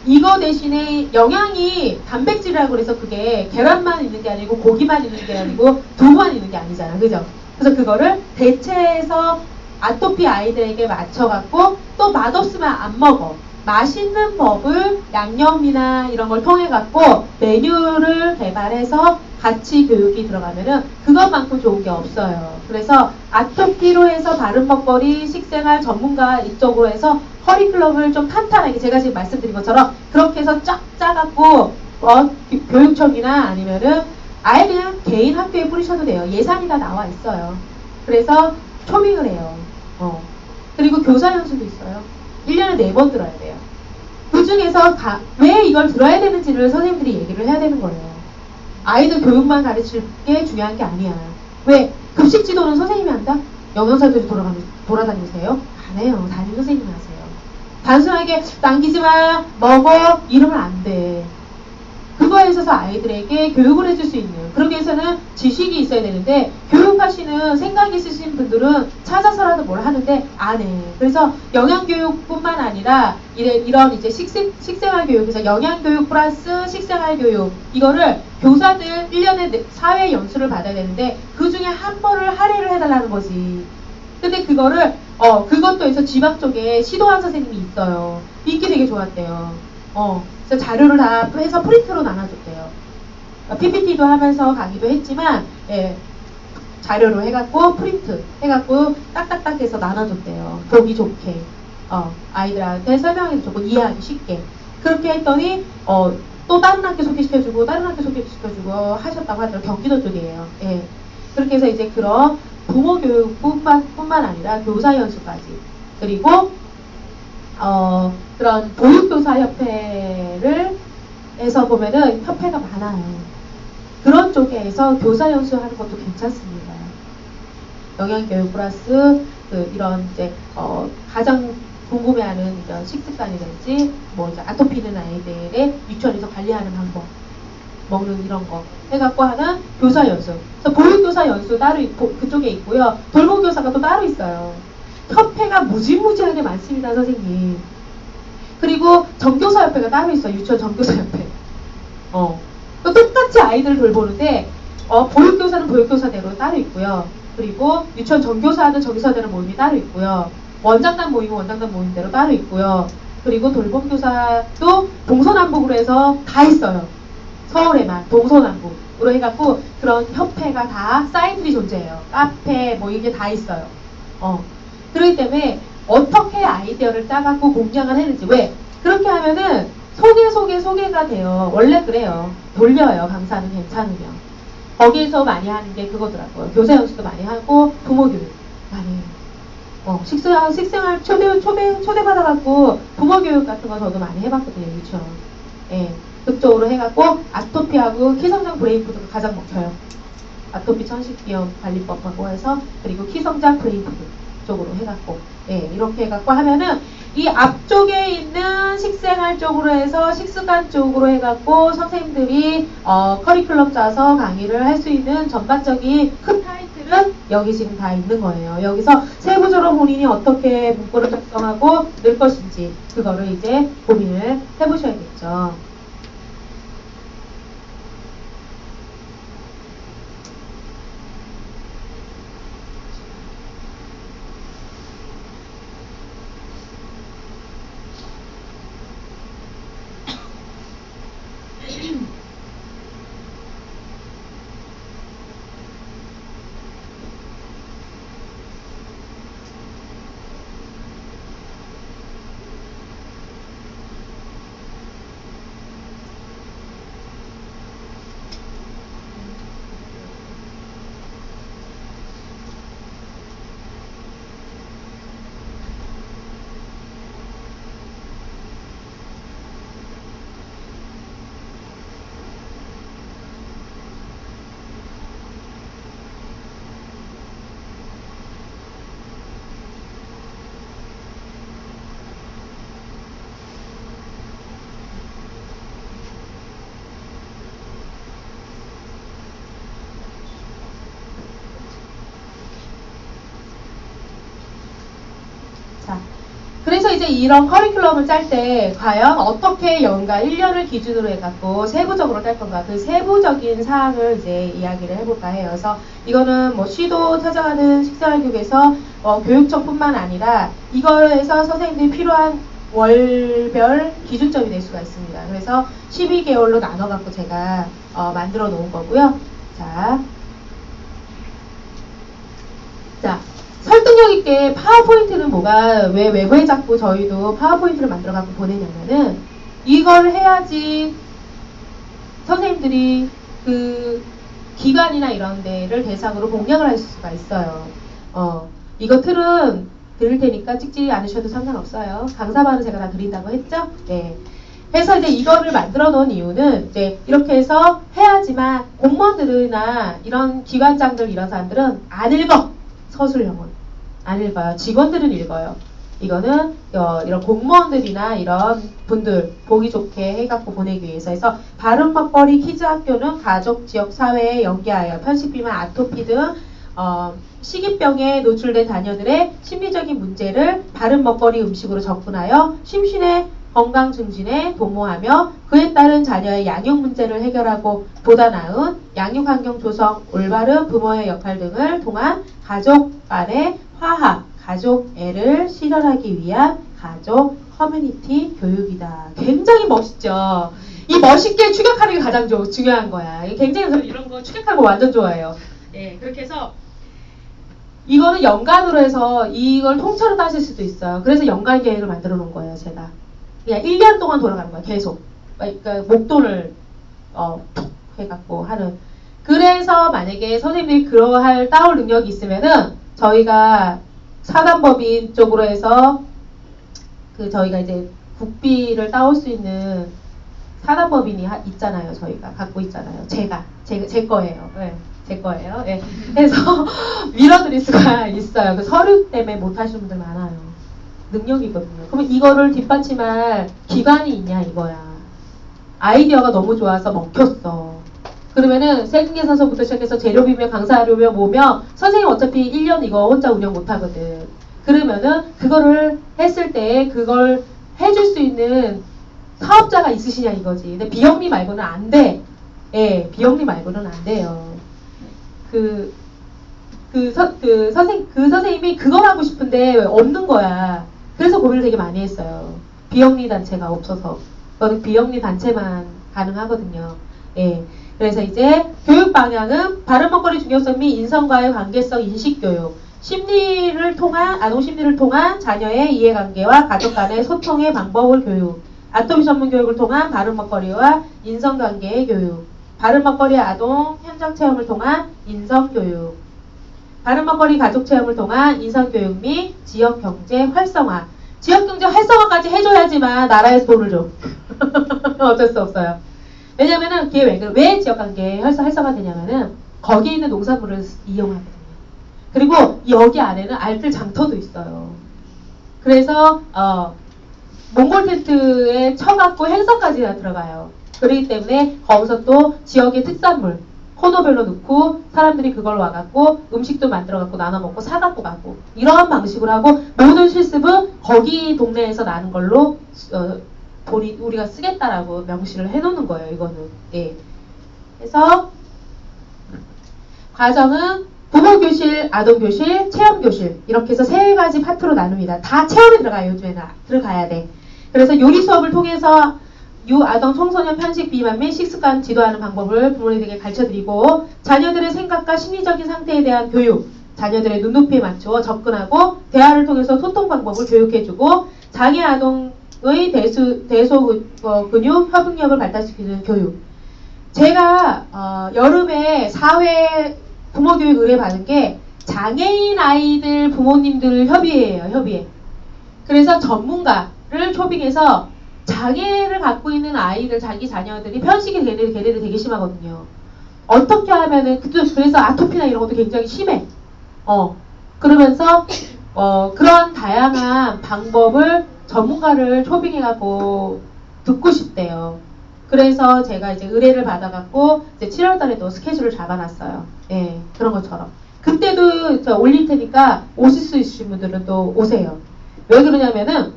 이거 대신에 영양이 단백질이라고 그래서 그게 계란만 있는 게 아니고 고기만 있는 게 아니고 두부만 있는 게 아니잖아. 그죠? 그래서 그거를 대체해서 아토피 아이들에게 맞춰갖고 또 맛없으면 안 먹어. 맛있는 법을 양념이나 이런 걸 통해갖고 메뉴를 개발해서 같이 교육이 들어가면은 그것만큼 좋은 게 없어요. 그래서 아토피로 해서 바른 먹거리 식생활 전문가 이쪽으로 해서 커리큘럼을 좀 탄탄하게 제가 지금 말씀드린 것처럼 그렇게 해서 쫙 짜갖고 교육청이나 아니면은 아예 그냥 개인 학교에 뿌리셔도 돼요. 예산이 다 나와 있어요. 그래서 초빙을 해요. 그리고 교사 연수도 있어요. 1년에 4번 들어야 돼요. 그 중에서 왜 이걸 들어야 되는지를 선생님들이 얘기를 해야 되는 거예요. 아이들 교육만 가르칠 게 중요한 게 아니야. 왜? 급식 지도는 선생님이 한다? 영양사들이 돌아다니세요? 안 해요. 담임 선생님이 하세요. 단순하게 남기지 마, 먹어 이러면 안 돼. 그거에 있어서 아이들에게 교육을 해줄 수 있는, 그러기 위해서는 지식이 있어야 되는데 교육하시는 생각이 있으신 분들은 찾아서라도 뭘 하는데 안 해. 그래서 영양교육뿐만 아니라 이런 이제 식생활 교육에서 영양교육 플러스 식생활 교육 이거를 교사들 1년에 4회 연수를 받아야 되는데 그 중에 한 번을 할애를 해달라는 거지. 근데 그거를 그것도 해서 지방 쪽에 시도한 선생님이 있어요. 인기 되게 좋았대요. 그래서 자료를 다 해서 프린트로 나눠줬대요. PPT도 하면서 강의도 했지만, 자료로 해갖고 프린트 해갖고 딱딱딱 해서 나눠줬대요. 보기 좋게. 아이들한테 설명해도 좋고 이해하기 쉽게. 그렇게 했더니, 또 다른 학교 소개시켜주고, 다른 학교 소개시켜주고 하셨다고 하더라고요. 경기도 쪽이에요. 예. 그렇게 해서 이제 그런 부모 교육뿐만 아니라 교사 연수까지. 그리고, 그런 보육교사협회를 해서 보면은 협회가 많아요. 그런 쪽에서 교사 연수하는 것도 괜찮습니다. 영양교육 플러스 이런 이제 가장 궁금해하는 이런 식습관이든지 이제 아토피 있는 아이들의 유치원에서 관리하는 방법, 먹는 이런 거 해갖고 하는 교사 연수. 그래서 보육교사 연수 따로 그쪽에 있고요. 돌봄교사가 또 따로 있어요. 협회가 무지무지하게 많습니다, 선생님. 그리고 정교사협회가 따로 있어요. 유치원 정교사협회. 또 똑같이 아이들을 돌보는데 보육교사는 보육교사대로 따로 있고요. 그리고 유치원 정교사는 정교사대로 모임이 따로 있고요. 원장단 모임은 원장단 모임대로 따로 있고요. 그리고 돌봄교사도 동서남북으로 해서 다 있어요. 서울에만 동서남북으로 해갖고 그런 협회가 다 사이트들이 존재해요. 카페 이게 다 있어요. 그렇기 때문에 어떻게 아이디어를 짜갖고 공략을 했는지. 왜? 그렇게 하면은 소개가 돼요. 원래 그래요. 돌려요. 강사는 괜찮으면. 거기에서 많이 하는 게 그거더라고요. 교사 연수도 많이 하고 부모 교육 많이 해요. 식생활 초대받아갖고 부모 교육 같은 거 저도 많이 해봤거든요. 유치원. 예. 그쪽으로 해갖고 아토피하고 키성장 브레인푸드가 가장 먹혀요. 아토피 천식비염 관리법하고 해서 그리고 키성장 브레인푸드 쪽으로 해갖고 이렇게 해갖고 하면은 이 앞쪽에 있는 식생활 쪽으로 해서 식습관 쪽으로 해갖고 선생님들이 커리큘럼 짜서 강의를 할 수 있는 전반적인 큰 타이틀은 여기 지금 다 있는 거예요. 여기서 세부적으로 본인이 어떻게 문구를 작성하고 넣을 것인지 그거를 이제 고민을 해보셔야겠죠. 자, 그래서 이제 이런 커리큘럼을 짤 때 과연 어떻게 연가 1년을 기준으로 해갖고 세부적으로 짤 건가, 그 세부적인 사항을 이제 이야기를 해볼까 해요. 그래서 이거는 뭐 시도 찾아가는 식생활교육에서 교육청뿐만 아니라 이거에서 선생님들이 필요한 월별 기준점이 될 수가 있습니다. 그래서 12개월로 나눠갖고 제가 만들어 놓은 거고요. 자, 설득력 있게 파워포인트는 뭐가, 왜 외부에 자꾸 저희도 파워포인트를 만들어 갖고 보내냐면은, 이걸 해야지 선생님들이 그 기관이나 이런 데를 대상으로 공략을 할 수가 있어요. 이거 틀은 드릴 테니까 찍지 않으셔도 상관없어요. 강사반은 제가 다 드린다고 했죠? 네. 그래서 이제 이거를 만들어 놓은 이유는 이제 이렇게 해서 해야지만 공무원들이나 이런 기관장들 이런 사람들은 안 읽어. 서술형은. 안 읽어요. 직원들은 읽어요. 이거는 이런 공무원들이나 이런 분들 보기 좋게 해갖고 보내기 위해서 해서 바른 먹거리 키즈 학교는 가족, 지역, 사회에 연계하여 편식, 비만, 아토피 등 식이병에 노출된 자녀들의 심리적인 문제를 바른 먹거리 음식으로 접근하여 심신의 건강 증진에 도모하며 그에 따른 자녀의 양육 문제를 해결하고 보다 나은 양육 환경 조성, 올바른 부모의 역할 등을 통한 가족 간의 화합, 가족애를 실현하기 위한 가족 커뮤니티 교육이다. 굉장히 멋있죠. 이 멋있게 추격하는 게 가장 중요한 거야. 굉장히 이런 거 추격하는 거 완전 좋아해요. 네, 그렇게 해서 이거는 연간으로 해서 이걸 통째로 따실 수도 있어요. 그래서 연간 계획을 만들어 놓은 거예요, 제가. 그냥 1년 동안 돌아가는 거야, 계속. 그러니까 목돈을 푹 해갖고 하는. 그래서 만약에 선생님들이 그러할 따올 능력이 있으면은 저희가 사단법인 쪽으로 해서 저희가 이제 국비를 따올 수 있는 사단법인이 있잖아요. 저희가 갖고 있잖아요. 제 거예요. 네, 제 거예요. 네. 그래서 밀어드릴 수가 있어요. 그 서류 때문에 못 하시는 분들 많아요. 능력이거든요. 그러면 이거를 뒷받침할 기관이 있냐 이거야. 아이디어가 너무 좋아서 먹혔어. 그러면은 세금계산서부터 시작해서 재료비며 강사료며 뭐며 선생님 어차피 1년 이거 혼자 운영 못하거든. 그러면은 그거를 했을 때 그걸 해줄 수 있는 사업자가 있으시냐 이거지. 근데 비영리 말고는 안 돼. 예, 비영리 말고는 안 돼요. 그 선생님이 그걸 하고 싶은데 없는 거야. 그래서 고민을 되게 많이 했어요. 비영리 단체가 없어서. 그거는 비영리 단체만 가능하거든요. 예. 그래서 이제 교육 방향은 바른 먹거리 중요성 및 인성과의 관계성 인식교육, 아동 심리를 통한 자녀의 이해관계와 가족 간의 소통의 방법을 교육, 아토피 전문 교육을 통한 바른 먹거리와 인성관계의 교육, 바른 먹거리 아동 현장 체험을 통한 인성교육, 바른 먹거리 가족 체험을 통한 인성교육 및 지역경제 활성화. 지역경제 활성화까지 해줘야지만 나라에서 돈을 줘. 어쩔 수 없어요. 왜냐면은 그게 왜 지역관계 활성화 되냐면은 거기에 있는 농산물을 이용하거든요. 그리고 여기 안에는 알뜰 장터도 있어요. 그래서 몽골 텐트에 쳐갖고 행사까지 다 들어가요. 그렇기 때문에 거기서 또 지역의 특산물 코너별로 넣고 사람들이 그걸 와갖고 음식도 만들어갖고 나눠 먹고 사갖고 가고 이러한 방식으로 하고 모든 실습은 거기 동네에서 나는 걸로 우리가 쓰겠다라고 명시를 해놓는 거예요. 이거는. 예. 그래서 과정은 부모교실, 아동교실, 체험교실 이렇게 해서 세 가지 파트로 나눕니다. 다 체험이 들어가요. 요즘에는 들어가야 돼. 그래서 요리 수업을 통해서 유아동 청소년 편식 비만 및 식습관 지도하는 방법을 부모님에게 가르쳐드리고 자녀들의 생각과 심리적인 상태에 대한 교육, 자녀들의 눈높이에 맞추어 접근하고 대화를 통해서 소통 방법을 교육해주고 장애 아동의 대소근육 협응력을 발달시키는 교육. 제가 여름에 사회 부모교육 의뢰받은 게 장애인 아이들 부모님들 협의회예요. 협의회. 그래서 전문가를 초빙해서 장애를 갖고 있는 아이들, 자기 자녀들이 편식이 걔네들 되게 심하거든요. 어떻게 하면은, 그래서 아토피나 이런 것도 굉장히 심해. 그러면서, 그런 다양한 방법을 전문가를 초빙해갖고 듣고 싶대요. 그래서 제가 이제 의뢰를 받아갖고, 이제 7월 달에 또 스케줄을 잡아놨어요. 예, 그런 것처럼. 그때도 저 올릴 테니까 오실 수 있으신 분들은 또 오세요. 왜 그러냐면은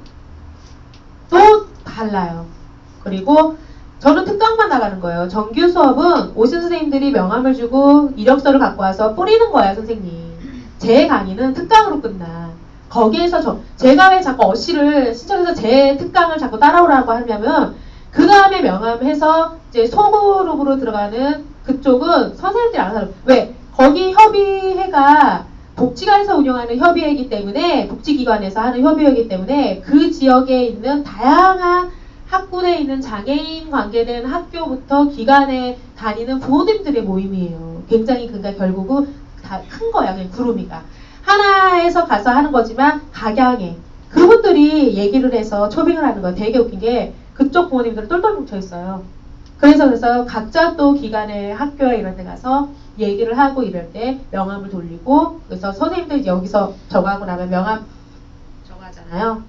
또 달라요. 그리고 저는 특강만 나가는 거예요. 정규 수업은 오신 선생님들이 명함을 주고 이력서를 갖고 와서 뿌리는 거야, 선생님. 제 강의는 특강으로 끝나. 거기에서 제가 왜 자꾸 어시를 신청해서 제 특강을 자꾸 따라오라고 하냐면, 그 다음에 명함해서 이제 소그룹으로 들어가는 그쪽은 선생님들이 알아서 하는. 왜? 거기 협의회가 복지관에서 운영하는 협의회이기 때문에, 복지기관에서 하는 협의회이기 때문에 그 지역에 있는 다양한 학군에 있는 장애인 관계된 학교부터 기관에 다니는 부모님들의 모임이에요. 굉장히 그러니까 결국은 다 큰 거야, 그냥 구름이가. 하나에서 가서 하는 거지만 각양에 그분들이 얘기를 해서 초빙을 하는 거예요. 되게 웃긴 게 그쪽 부모님들은 똘똘 뭉쳐 있어요. 그래서 각자 또 기관의 학교에 이런 데 가서 얘기를 하고 이럴 때 명함을 돌리고, 그래서 선생님들 여기서 저거 하고 나면 명함 저거 하잖아요.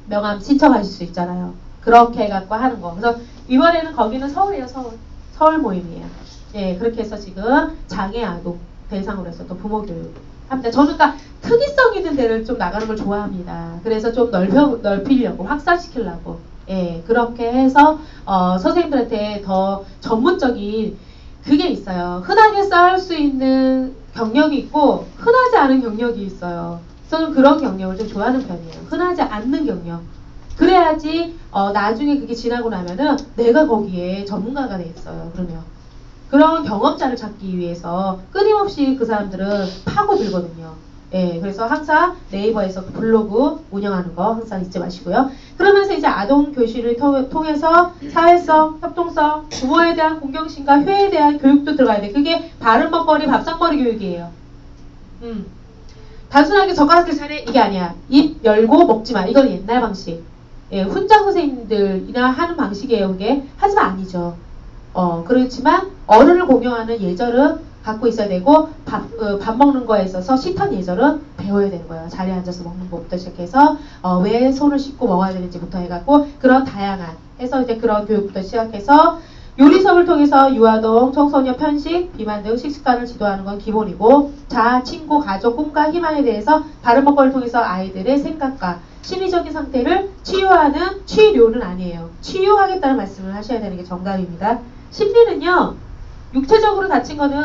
명함 신청하실 수 있잖아요. 그렇게 해갖고 하는 거. 그래서 이번에는 거기는 서울이에요, 서울. 서울 모임이에요. 예, 그렇게 해서 지금 장애 아동 대상으로 해서 또 부모 교육 합니다. 저는 그러니까 특이성 있는 데를 좀 나가는 걸 좋아합니다. 그래서 좀 넓히려고, 확산시키려고. 예, 그렇게 해서, 선생님들한테 더 전문적인 그게 있어요. 흔하게 쌓을 수 있는 경력이 있고, 흔하지 않은 경력이 있어요. 저는 그런 경력을 좀 좋아하는 편이에요. 흔하지 않는 경력. 그래야지 나중에 그게 지나고 나면은 내가 거기에 전문가가 돼 있어요. 그러면 그런 경험자를 찾기 위해서 끊임없이 그 사람들은 파고들거든요. 예, 그래서 항상 네이버에서 블로그 운영하는 거 항상 잊지 마시고요. 그러면서 이제 아동 교실을 통해서 사회성, 협동성, 부모에 대한 공경심과 효에 대한 교육도 들어가야 돼. 그게 바른 먹거리, 밥상머리 교육이에요. 단순하게 젓가락질 잘해 이게 아니야. 입 열고 먹지 마. 이건 옛날 방식. 예, 훈장 선생님들이나 하는 방식이에요. 그게. 하지만 아니죠. 그렇지만 어른을 공경하는 예절은 갖고 있어야 되고, 밥 먹는 거에 있어서 식턴 예절은 배워야 되는 거예요. 자리에 앉아서 먹는 것부터 시작해서 왜 손을 씻고 먹어야 되는지부터 해갖고 그런 다양한 해서 이제 그런 교육부터 시작해서 요리 수업을 통해서 유아동, 청소년 편식, 비만 등 식습관을 지도하는 건 기본이고, 자아, 친구, 가족, 꿈과 희망에 대해서 바른 먹거리를 통해서 아이들의 생각과 심리적인 상태를 치유하는 치료는 아니에요. 치유하겠다는 말씀을 하셔야 되는 게 정답입니다. 심리는요, 육체적으로 다친 거는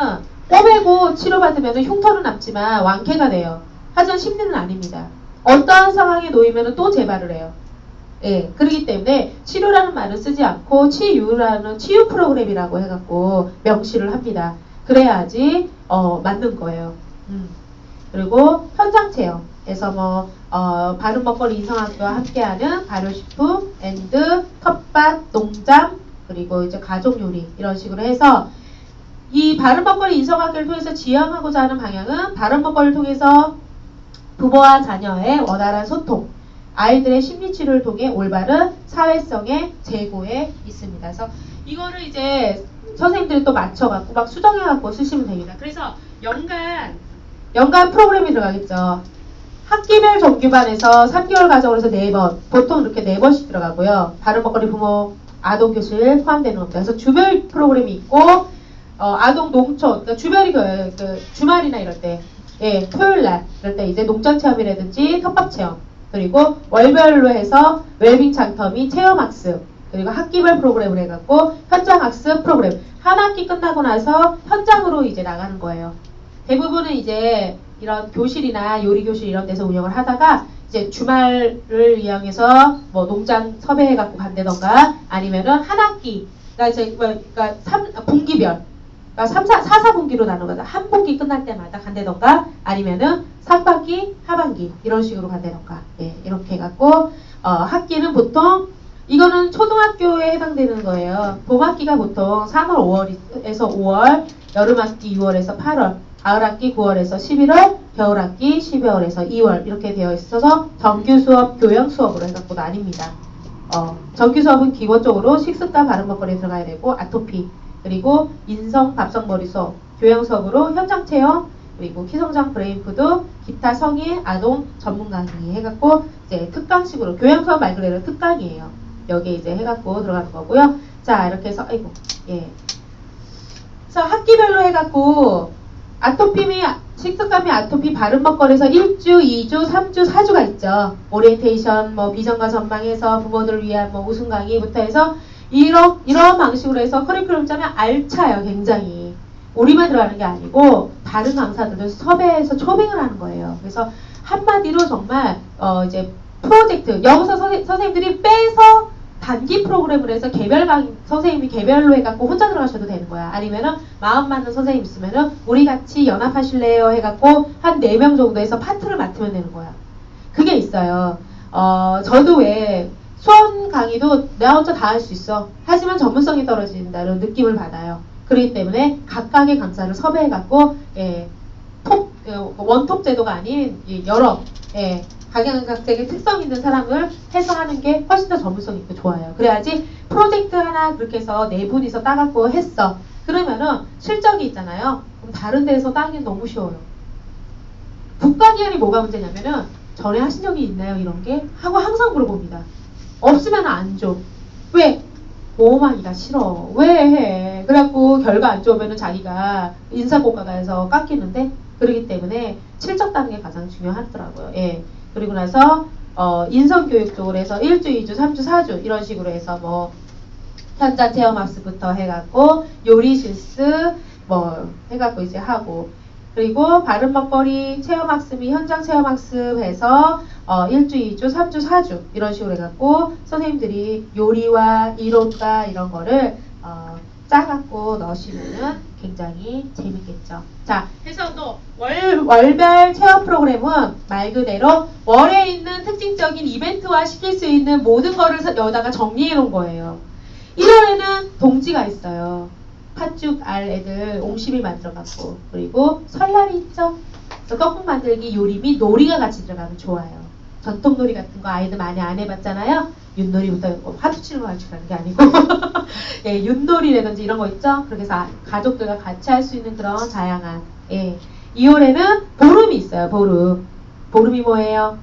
꼬매고 치료받으면 흉터는 남지만 완쾌가 돼요. 하지만 심리는 아닙니다. 어떠한 상황에 놓이면 또 재발을 해요. 예, 그렇기 때문에 치료라는 말을 쓰지 않고 치유라는 치유 프로그램이라고 해갖고 명시를 합니다. 그래야지 맞는 거예요. 그리고 현장 체험에서 바른 먹거리 인성학교와 함께하는 발효식품, 앤드, 텃밭, 농장, 그리고 이제 가족 요리 이런 식으로 해서 이 바른 먹거리 인성학교를 통해서 지향하고자 하는 방향은 바른 먹거리를 통해서 부모와 자녀의 원활한 소통, 아이들의 심리치료를 통해 올바른 사회성의 제고에 있습니다. 그래서 이거를 이제 선생님들이 또 맞춰갖고 막 수정해갖고 쓰시면 됩니다. 그래서 연간 프로그램이 들어가겠죠. 학기별 정규반에서 3개월 과정으로 해서 4번, 보통 이렇게 4번씩 들어가고요. 바른 먹거리 부모 아동 교실 포함되는 겁니다. 그래서 주별 프로그램이 있고, 아동 농촌, 그러니까 주별이 그 주말이나 이럴 때, 예, 토요일날 이럴 때 이제 농장 체험이라든지 텃밭 체험, 그리고 월별로 해서 웰빙 장터 및 체험 학습, 그리고 학기별 프로그램을 해갖고 현장 학습 프로그램. 한 학기 끝나고 나서 현장으로 이제 나가는 거예요. 대부분은 이제 이런 교실이나 요리 교실 이런 데서 운영을 하다가 이제 주말을 이용해서 뭐 농장 섭외해갖고 간다던가, 아니면은 한 학기, 그러니까 분기별, 그러니까 4분기로 나눈 거다. 한 분기 끝날 때마다 간다던가, 아니면은 상반기, 하반기 이런 식으로 간다던가. 예, 이렇게 해갖고 학기는 보통 이거는 초등학교에 해당되는 거예요. 봄학기가 보통 3월, 5월에서 5월, 여름학기 6월에서 8월, 가을학기 9월에서 11월, 겨울학기 12월에서 2월 이렇게 되어 있어서 정규 수업, 교양 수업으로 해갖고 나뉩니다. 정규 수업은 기본적으로 식습관 바른 먹거리에 들어가야 되고, 아토피, 그리고 인성 밥상머리 수업, 교양 수업으로 현장 체험, 그리고 키성장 브레인푸드, 기타 성인, 아동 전문 강의 해갖고 이제 특강식으로, 교양 수업 말 그대로 특강이에요. 여기에 이제 해갖고 들어가는 거고요. 자, 이렇게 해서 예. 그래서 학기별로 해갖고 아토피 및 식습관 피부감이 아토피 바른 먹거리에서 1주, 2주, 3주, 4주가 있죠. 오리엔테이션, 뭐 비전과 전망해서 부모들을 위한 뭐 우승 강의부터 해서 이런 방식으로 해서 커리큘럼 짜면 알차요, 굉장히. 우리만 들어가는 게 아니고 다른 강사들도 섭외해서 초빙을 하는 거예요. 그래서 한마디로 정말 이제 프로젝트 여기서 선생님들이 빼서 단기 프로그램을 해서 선생님이 개별로 해갖고 혼자 들어가셔도 되는 거야. 아니면은 마음 맞는 선생님 있으면은 우리 같이 연합하실래요 해갖고 한 4명 정도 해서 파트를 맡으면 되는 거야. 그게 있어요. 저도 왜 수원 강의도 내가 혼자 다 할 수 있어. 하지만 전문성이 떨어진다는 느낌을 받아요. 그렇기 때문에 각각의 강사를 섭외해갖고 원톱 제도가 아닌 여러 각양각색의 특성 있는 사람을 해서 하는 게 훨씬 더 전문성 있고 좋아요. 그래야지 프로젝트 하나 그렇게 해서 4분이서 따갖고 했어. 그러면은 실적이 있잖아요. 그럼 다른 데에서 따기는 너무 쉬워요. 국가기관이 뭐가 문제냐면은 전에 하신 적이 있나요? 이런 게? 하고 항상 물어봅니다. 없으면 안 줘. 왜? 보험하기가 싫어. 왜 해? 그래갖고 결과 안 좋으면은 자기가 인사고과가에서 깎이는데 그러기 때문에 실적 따는 게 가장 중요하더라고요. 예. 그리고 나서 인성교육 쪽으로 해서 1주, 2주, 3주, 4주 이런 식으로 해서 뭐 현장 체험학습부터 해갖고 요리 실습 뭐 해갖고 이제 하고 그리고 바른 먹거리 체험학습이 현장 체험학습해서 1주, 2주, 3주, 4주 이런 식으로 해갖고 선생님들이 요리와 이론과 이런 거를 짜갖고 넣으시면은 굉장히 재밌겠죠. 자, 그래서 또 월별 체험 프로그램은 말 그대로 월에 있는 특징적인 이벤트화 시킬 수 있는 모든 거를 여기다가 정리해 놓은 거예요. 1월에는 동지가 있어요. 팥죽 알 애들 옹심이 만들어갖고 그리고 설날이 있죠. 그래서 떡국 만들기 요리 및 놀이가 같이 들어가면 좋아요. 전통놀이 같은 거 아이들 많이 안 해봤잖아요. 윷놀이부터 화투 치는 거 가르쳐 가는 게 아니고 예, 윷놀이라든지 이런 거 있죠. 그렇게 해서 가족들과 같이 할 수 있는 그런 다양한 2월에는 보름이 있어요. 보름이 뭐예요?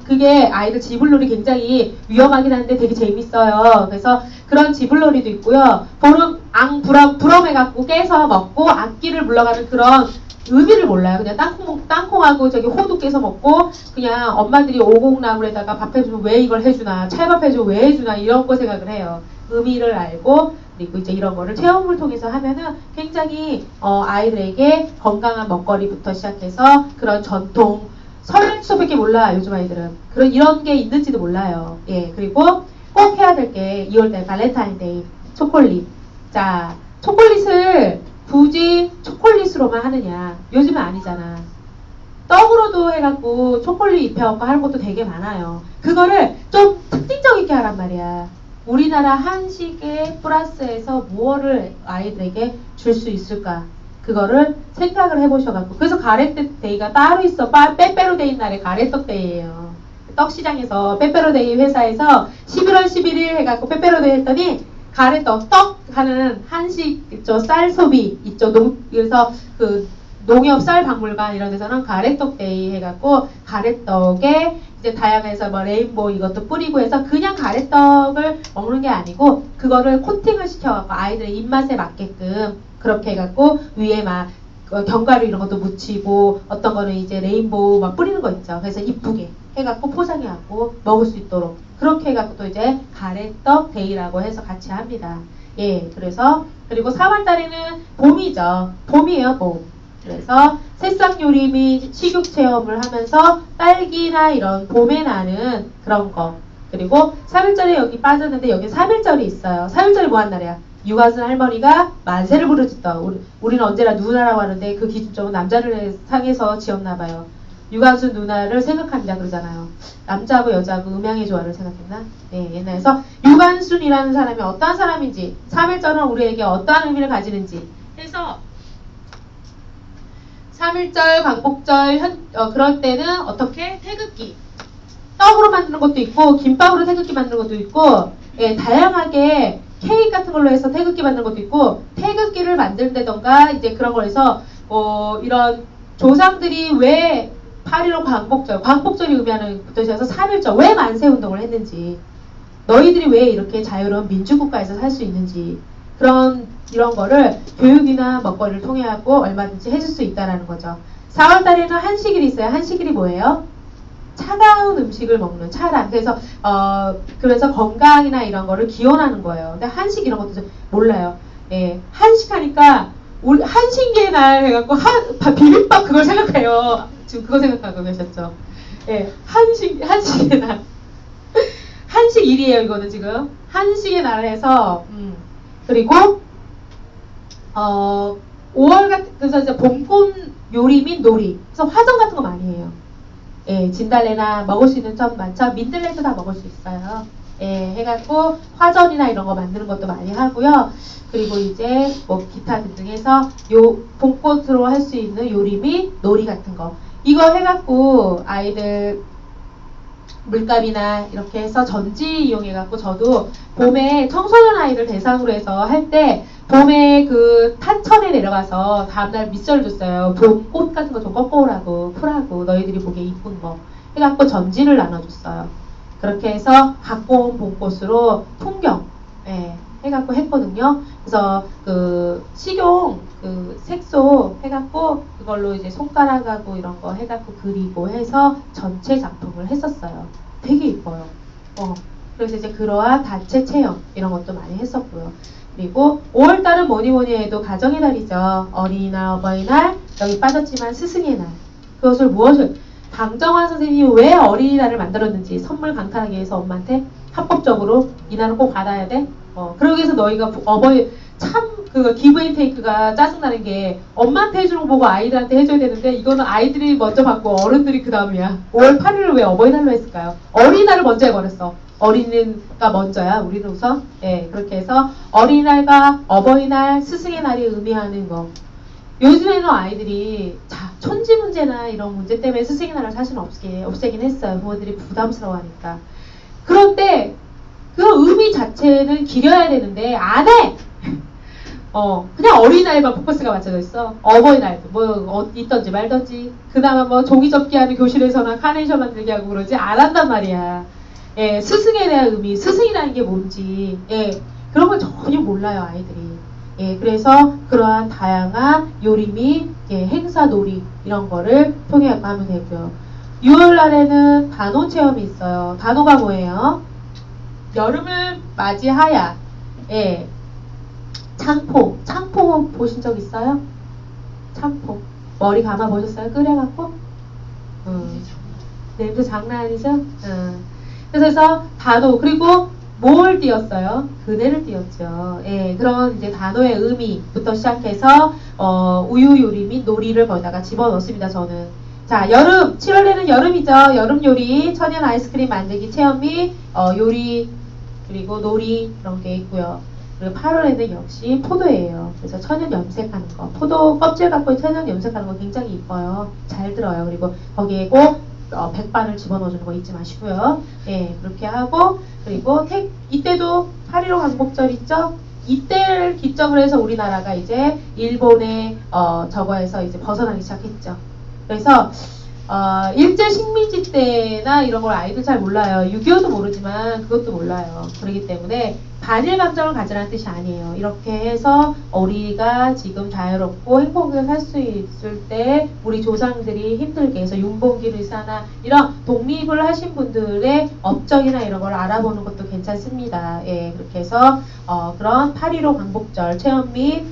그게 아이들 지불놀이 굉장히 위험하긴 한데 되게 재밌어요. 그래서 그런 지불놀이도 있고요. 보름 부럼해갖고 깨서 먹고 악기를 물러가는 그런 의미를 몰라요. 그냥 땅콩하고 저기 호두 깨서 먹고 그냥 엄마들이 오곡나물에다가 밥 해주면 왜 이걸 해주나 찰밥 해주면 왜 해주나 이런 거 생각을 해요. 의미를 알고 그리고 이제 이런 거를 체험을 통해서 하면은 굉장히 아이들에게 건강한 먹거리부터 시작해서 그런 전통 설날추석밖에 몰라 요즘 아이들은 이런 게 있는지도 몰라요. 예, 그리고 꼭 해야 될 게 2월달 발렌타인데이 초콜릿. 자, 초콜릿을 굳이 초콜릿으로만 하느냐? 요즘은 아니잖아. 떡으로도 해갖고 초콜릿 입혀갖고 하는 것도 되게 많아요. 그거를 좀 특징적 있게 하란 말이야. 우리나라 한식에 플러스해서 무엇을 아이들에게 줄 수 있을까? 그거를 생각을 해보셔갖고 그래서 가래떡데이가 따로 있어. 빼빼로데이 날에 가래떡데이예요. 떡시장에서 빼빼로데이 회사에서 11월 11일 해갖고 빼빼로데이 했더니 가래떡, 떡 하는 한식 있죠. 쌀 소비 있죠. 그래서 그 농협 쌀 박물관 이런 데서는 가래떡데이 해갖고 가래떡에 이제 다양해서 뭐 레인보우 이것도 뿌리고 해서 그냥 가래떡을 먹는 게 아니고 그거를 코팅을 시켜갖고 아이들의 입맛에 맞게끔 그렇게 해갖고 위에 막 견과류 이런 것도 묻히고 어떤 거는 이제 레인보우 막 뿌리는 거 있죠. 그래서 이쁘게 해갖고 포장해갖고 먹을 수 있도록 그렇게 해갖고 또 이제 가래떡 데이라고 해서 같이 합니다. 예, 그래서 그리고 4월 달에는 봄이죠. 봄이에요, 봄. 그래서 새싹 요리 및 식육 체험을 하면서 딸기나 이런 봄에 나는 그런 거 그리고 3일절에 여기 빠졌는데 여기 3일절이 있어요. 3일절이 뭐 한 날이야? 유가순 할머니가 만세를 부르짖던 우리는 언제나 누나라고 하는데 그 기준점은 남자를 상해서 지었나봐요. 유가순 누나를 생각한다 그러잖아요. 남자하고 여자하고 음양의 조화를 생각했나? 네, 옛날에서 유관순이라는 사람이 어떠한 사람인지 3일절은 우리에게 어떠한 의미를 가지는지 해서 3일절, 광복절 그럴 때는 어떻게? 태극기 떡으로 만드는 것도 있고 김밥으로 태극기 만드는 것도 있고 예, 다양하게 케이크 같은 걸로 해서 태극기 만드는 것도 있고 태극기를 만들다던가 이제 그런 걸 해서 이런 조상들이 왜 8.15 광복절이 의미하는 뜻이어서 3.1절 왜 만세운동을 했는지 너희들이 왜 이렇게 자유로운 민주국가에서 살 수 있는지 이런 거를 교육이나 먹거리를 통해 하고 얼마든지 해줄 수 있다라는 거죠. 4월 달에는 한식일이 있어요. 한식일이 뭐예요? 차가운 음식을 먹는 차랑. 그래서 건강이나 이런 거를 기원하는 거예요. 근데 한식 이런 것도 좀 몰라요. 예, 한식 하니까 우리 한식의 날 해갖고 비빔밥 그걸 생각해요. 지금 그거 생각하고 계셨죠? 예, 한식의 날. 한식일이에요, 이거는 지금. 한식의 날 해서, 그리고, 5월 그래서 이제 봄꽃 요리 및 놀이. 그래서 화정 같은 거 많이 해요. 예, 진달래나 먹을 수 있는 점 많죠? 민들레도 다 먹을 수 있어요. 예, 해갖고, 화전이나 이런 거 만드는 것도 많이 하고요. 그리고 이제, 뭐, 기타 등등 해서, 봄꽃으로 할 수 있는 요리 및 놀이 같은 거. 이거 해갖고, 아이들, 물감이나 이렇게 해서 전지 이용해갖고 저도 봄에 청소년 아이들 대상으로 해서 할 때 봄에 그 탄천에 내려가서 다음날 밑절을 줬어요. 봄 꽃 같은 거 좀 꺾어오라고 풀하고 너희들이 보기에 이쁜 거 해갖고 전지를 나눠줬어요. 그렇게 해서 갖고 온 봄꽃으로 풍경 해갖고 했거든요. 그래서 그 식용 그 색소 해갖고 그걸로 이제 손가락하고 이런 거 해갖고 그리고 해서 전체 작품을 했었어요. 되게 이뻐요. 그래서 이제 그러한 단체 체험 이런 것도 많이 했었고요. 그리고 5월달은 뭐니 해도 가정의 달이죠. 어린이날, 어버이날, 여기 빠졌지만 스승의 날. 그것을 강정환 선생님이 왜 어린이날을 만들었는지 선물 강탈하기 위해서 엄마한테 합법적으로 이날은 꼭 받아야 돼. 그러기 위해서 너희가 그 기브앤테이크가 짜증나는 게 엄마한테 해주는 거 보고 아이들한테 해줘야 되는데 이거는 아이들이 먼저 받고 어른들이 그 다음이야. 5월 8일을 왜 어버이날로 했을까요? 어린이날을 먼저 해버렸어. 어린이가 먼저야. 우리는 우선. 예, 그렇게 해서 어린이날과 어버이날, 스승의 날이 의미하는 거. 요즘에는 아이들이 촌지 문제나 이런 문제 때문에 스승의 날을 사실 없애긴 했어요. 부모들이 부담스러워하니까. 그런데 그 의미 자체는 기려야 되는데 안 해! 그냥 어린이날만 포커스가 맞춰져 있어. 어버이날도 뭐 있던지 말던지 그나마 뭐 종이 접기 하는 교실에서나 카네이션 만들기 하고 그러지 안 한단 말이야. 예, 스승에 대한 의미, 스승이라는 게 뭔지 그런 걸 전혀 몰라요 아이들이. 예, 그래서 그러한 다양한 요리 및 행사 놀이 이런 거를 통해 하면 되고요. 6월 날에는 단오 체험이 있어요. 단오가 뭐예요? 여름을 맞이하야. 예. 창포 보신 적 있어요? 창포 머리 감아 보셨어요? 끓여갖고? 냄새 장난 아니죠? 그래서 단오 그리고 뭘 띄었어요? 그네를 띄었죠. 예, 그런 이제 단오의 의미부터 시작해서 우유 요리 및 놀이를 거기다가 집어넣습니다. 저는. 자, 여름 7월에는 여름이죠. 여름 요리 천연 아이스크림 만들기 체험 및 요리 그리고 놀이 그런 게 있고요. 그리고 8월에는 역시 포도예요. 그래서 천연 염색하는 거. 포도 껍질 갖고 천연 염색하는 거 굉장히 이뻐요. 잘 들어요. 그리고 거기에 꼭 백반을 집어넣어주는 거 잊지 마시고요. 예, 그렇게 하고 그리고 이때도 8.15 광복절 있죠? 이때를 기점으로 해서 우리나라가 이제 일본의 저거에서 이제 벗어나기 시작했죠. 그래서 일제 식민지 때나 이런 걸 아이들 잘 몰라요. 6.25도 모르지만 그것도 몰라요. 그렇기 때문에 반일 감정을 가지라는 뜻이 아니에요. 이렇게 해서 우리가 지금 자유롭고 행복하게 살 수 있을 때 우리 조상들이 힘들게 해서 윤봉길 의사나 이런 독립을 하신 분들의 업적이나 이런 걸 알아보는 것도 괜찮습니다. 예, 그렇게 해서 그런 8.15 광복절 체험 및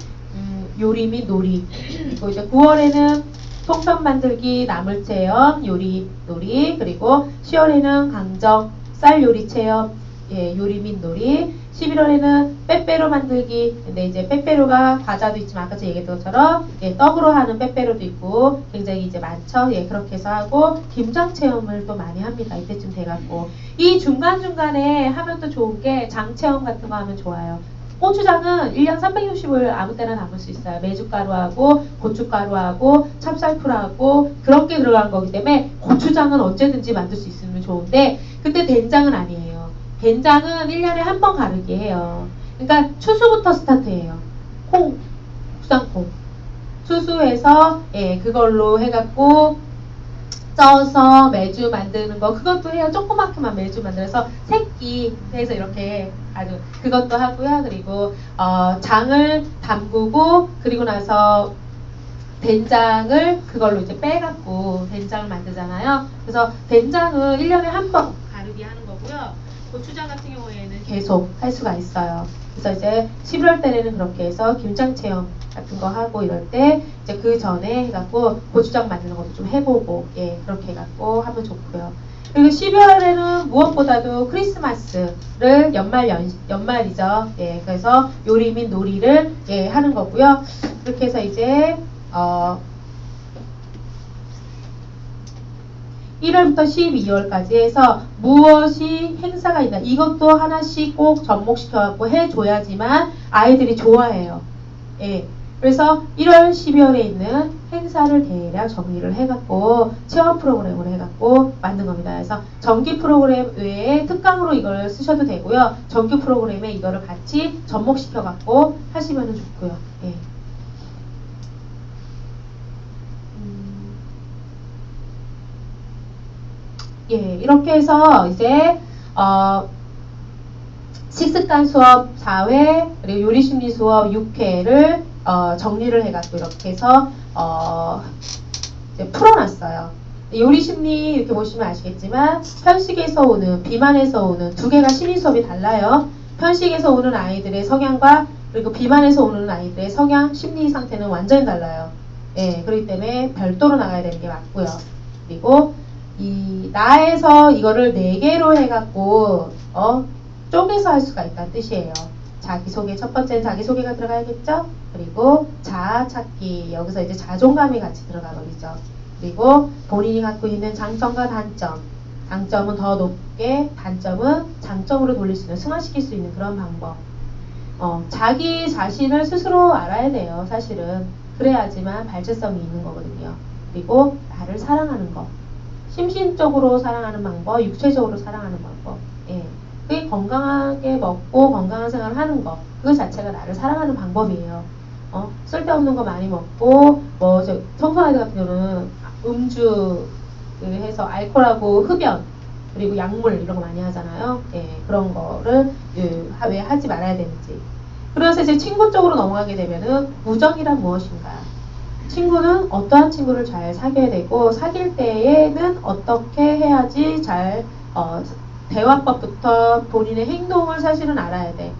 요리 및 놀이 그리고 이제 9월에는 송편 만들기, 나물 체험, 요리, 놀이, 그리고 10월에는 강정, 쌀 요리 체험, 예, 요리 및 놀이, 11월에는 빼빼로 만들기, 근데 이제 빼빼로가 과자도 있지만 아까 제가 얘기했던 것처럼 예, 떡으로 하는 빼빼로도 있고 굉장히 이제 많죠. 예, 그렇게 해서 하고 김장 체험을 또 많이 합니다. 이때쯤 돼갖고 이 중간중간에 하면 또 좋은 게 장 체험 같은 거 하면 좋아요. 고추장은 1년 360일 아무 때나 담을 수 있어요. 메주가루하고 고춧가루하고 찹쌀풀하고 그런 게 들어간 거기 때문에 고추장은 언제든지 만들 수 있으면 좋은데 그때 된장은 아니에요. 된장은 1년에 한 번 가르기 해요. 그러니까 추수부터 스타트해요. 콩, 국산콩. 추수해서 예, 그걸로 해갖고 쪄서 매주 만드는 거 그것도 해요. 조그맣게만 매주 만들어서 새끼 해서 이렇게 아주 그것도 하고요. 그리고 장을 담그고 그리고 나서 된장을 그걸로 이제 빼갖고 된장을 만들잖아요. 그래서 된장은 1년에 한 번 가르기 하는 거고요. 고추장 같은 경우에는 계속 할 수가 있어요. 그래서 이제 11월 달에는 그렇게 해서 김장 체험 같은 거 하고 이럴 때 이제 그 전에 해갖고 고추장 만드는 것도 좀 해보고 예 그렇게 해갖고 하면 좋고요. 그리고 12월에는 무엇보다도 크리스마스를 연말이죠. 예 그래서 요리 및 놀이를 예 하는 거고요. 그렇게 해서 이제 1월부터 12월까지 해서 무엇이 행사가 있나 이것도 하나씩 꼭 접목시켜갖고 해줘야지만 아이들이 좋아해요. 예. 그래서 1월, 12월에 있는 행사를 대략 정리를 해갖고 체험 프로그램으로 해갖고 만든 겁니다. 그래서 정기 프로그램 외에 특강으로 이걸 쓰셔도 되고요. 정기 프로그램에 이거를 같이 접목시켜갖고 하시면 좋고요. 예. 예, 이렇게 해서 이제 식습관 수업 4회 그리고 요리심리 수업 6회를 정리를 해갖고 이렇게 해서 이제 풀어놨어요. 요리심리 이렇게 보시면 아시겠지만 편식에서 오는 비만에서 오는 두 개가 심리 수업이 달라요. 편식에서 오는 아이들의 성향과 그리고 비만에서 오는 아이들의 성향 심리 상태는 완전히 달라요. 예, 그렇기 때문에 별도로 나가야 되는 게 맞고요. 그리고 이 나에서 이거를 4개로 해갖고 쪼개서 할 수가 있다는 뜻이에요. 자기소개, 첫 번째는 자기소개가 들어가야겠죠? 그리고 자아 찾기, 여기서 이제 자존감이 같이 들어가 버리죠. 그리고 본인이 갖고 있는 장점과 단점, 장점은 더 높게, 단점은 장점으로 돌릴 수 있는, 승화시킬 수 있는 그런 방법. 자기 자신을 스스로 알아야 돼요, 사실은. 그래야지만 발전성이 있는 거거든요. 그리고 나를 사랑하는 거. 심신적으로 사랑하는 방법, 육체적으로 사랑하는 방법. 예. 그게 건강하게 먹고 건강한 생활을 하는 거. 그 자체가 나를 사랑하는 방법이에요. 쓸데없는 거 많이 먹고, 청소아이들 같은 경우는 음주 해서 알코올하고 흡연, 그리고 약물 이런 거 많이 하잖아요. 예. 그런 거를 왜 하지 말아야 되는지. 그래서 이제 친구 쪽으로 넘어가게 되면은 우정이란 무엇인가. 친구는 어떠한 친구를 잘 사귀어야 되고 사귈 때에는 어떻게 해야지 잘 대화법부터 본인의 행동을 사실은 알아야 돼.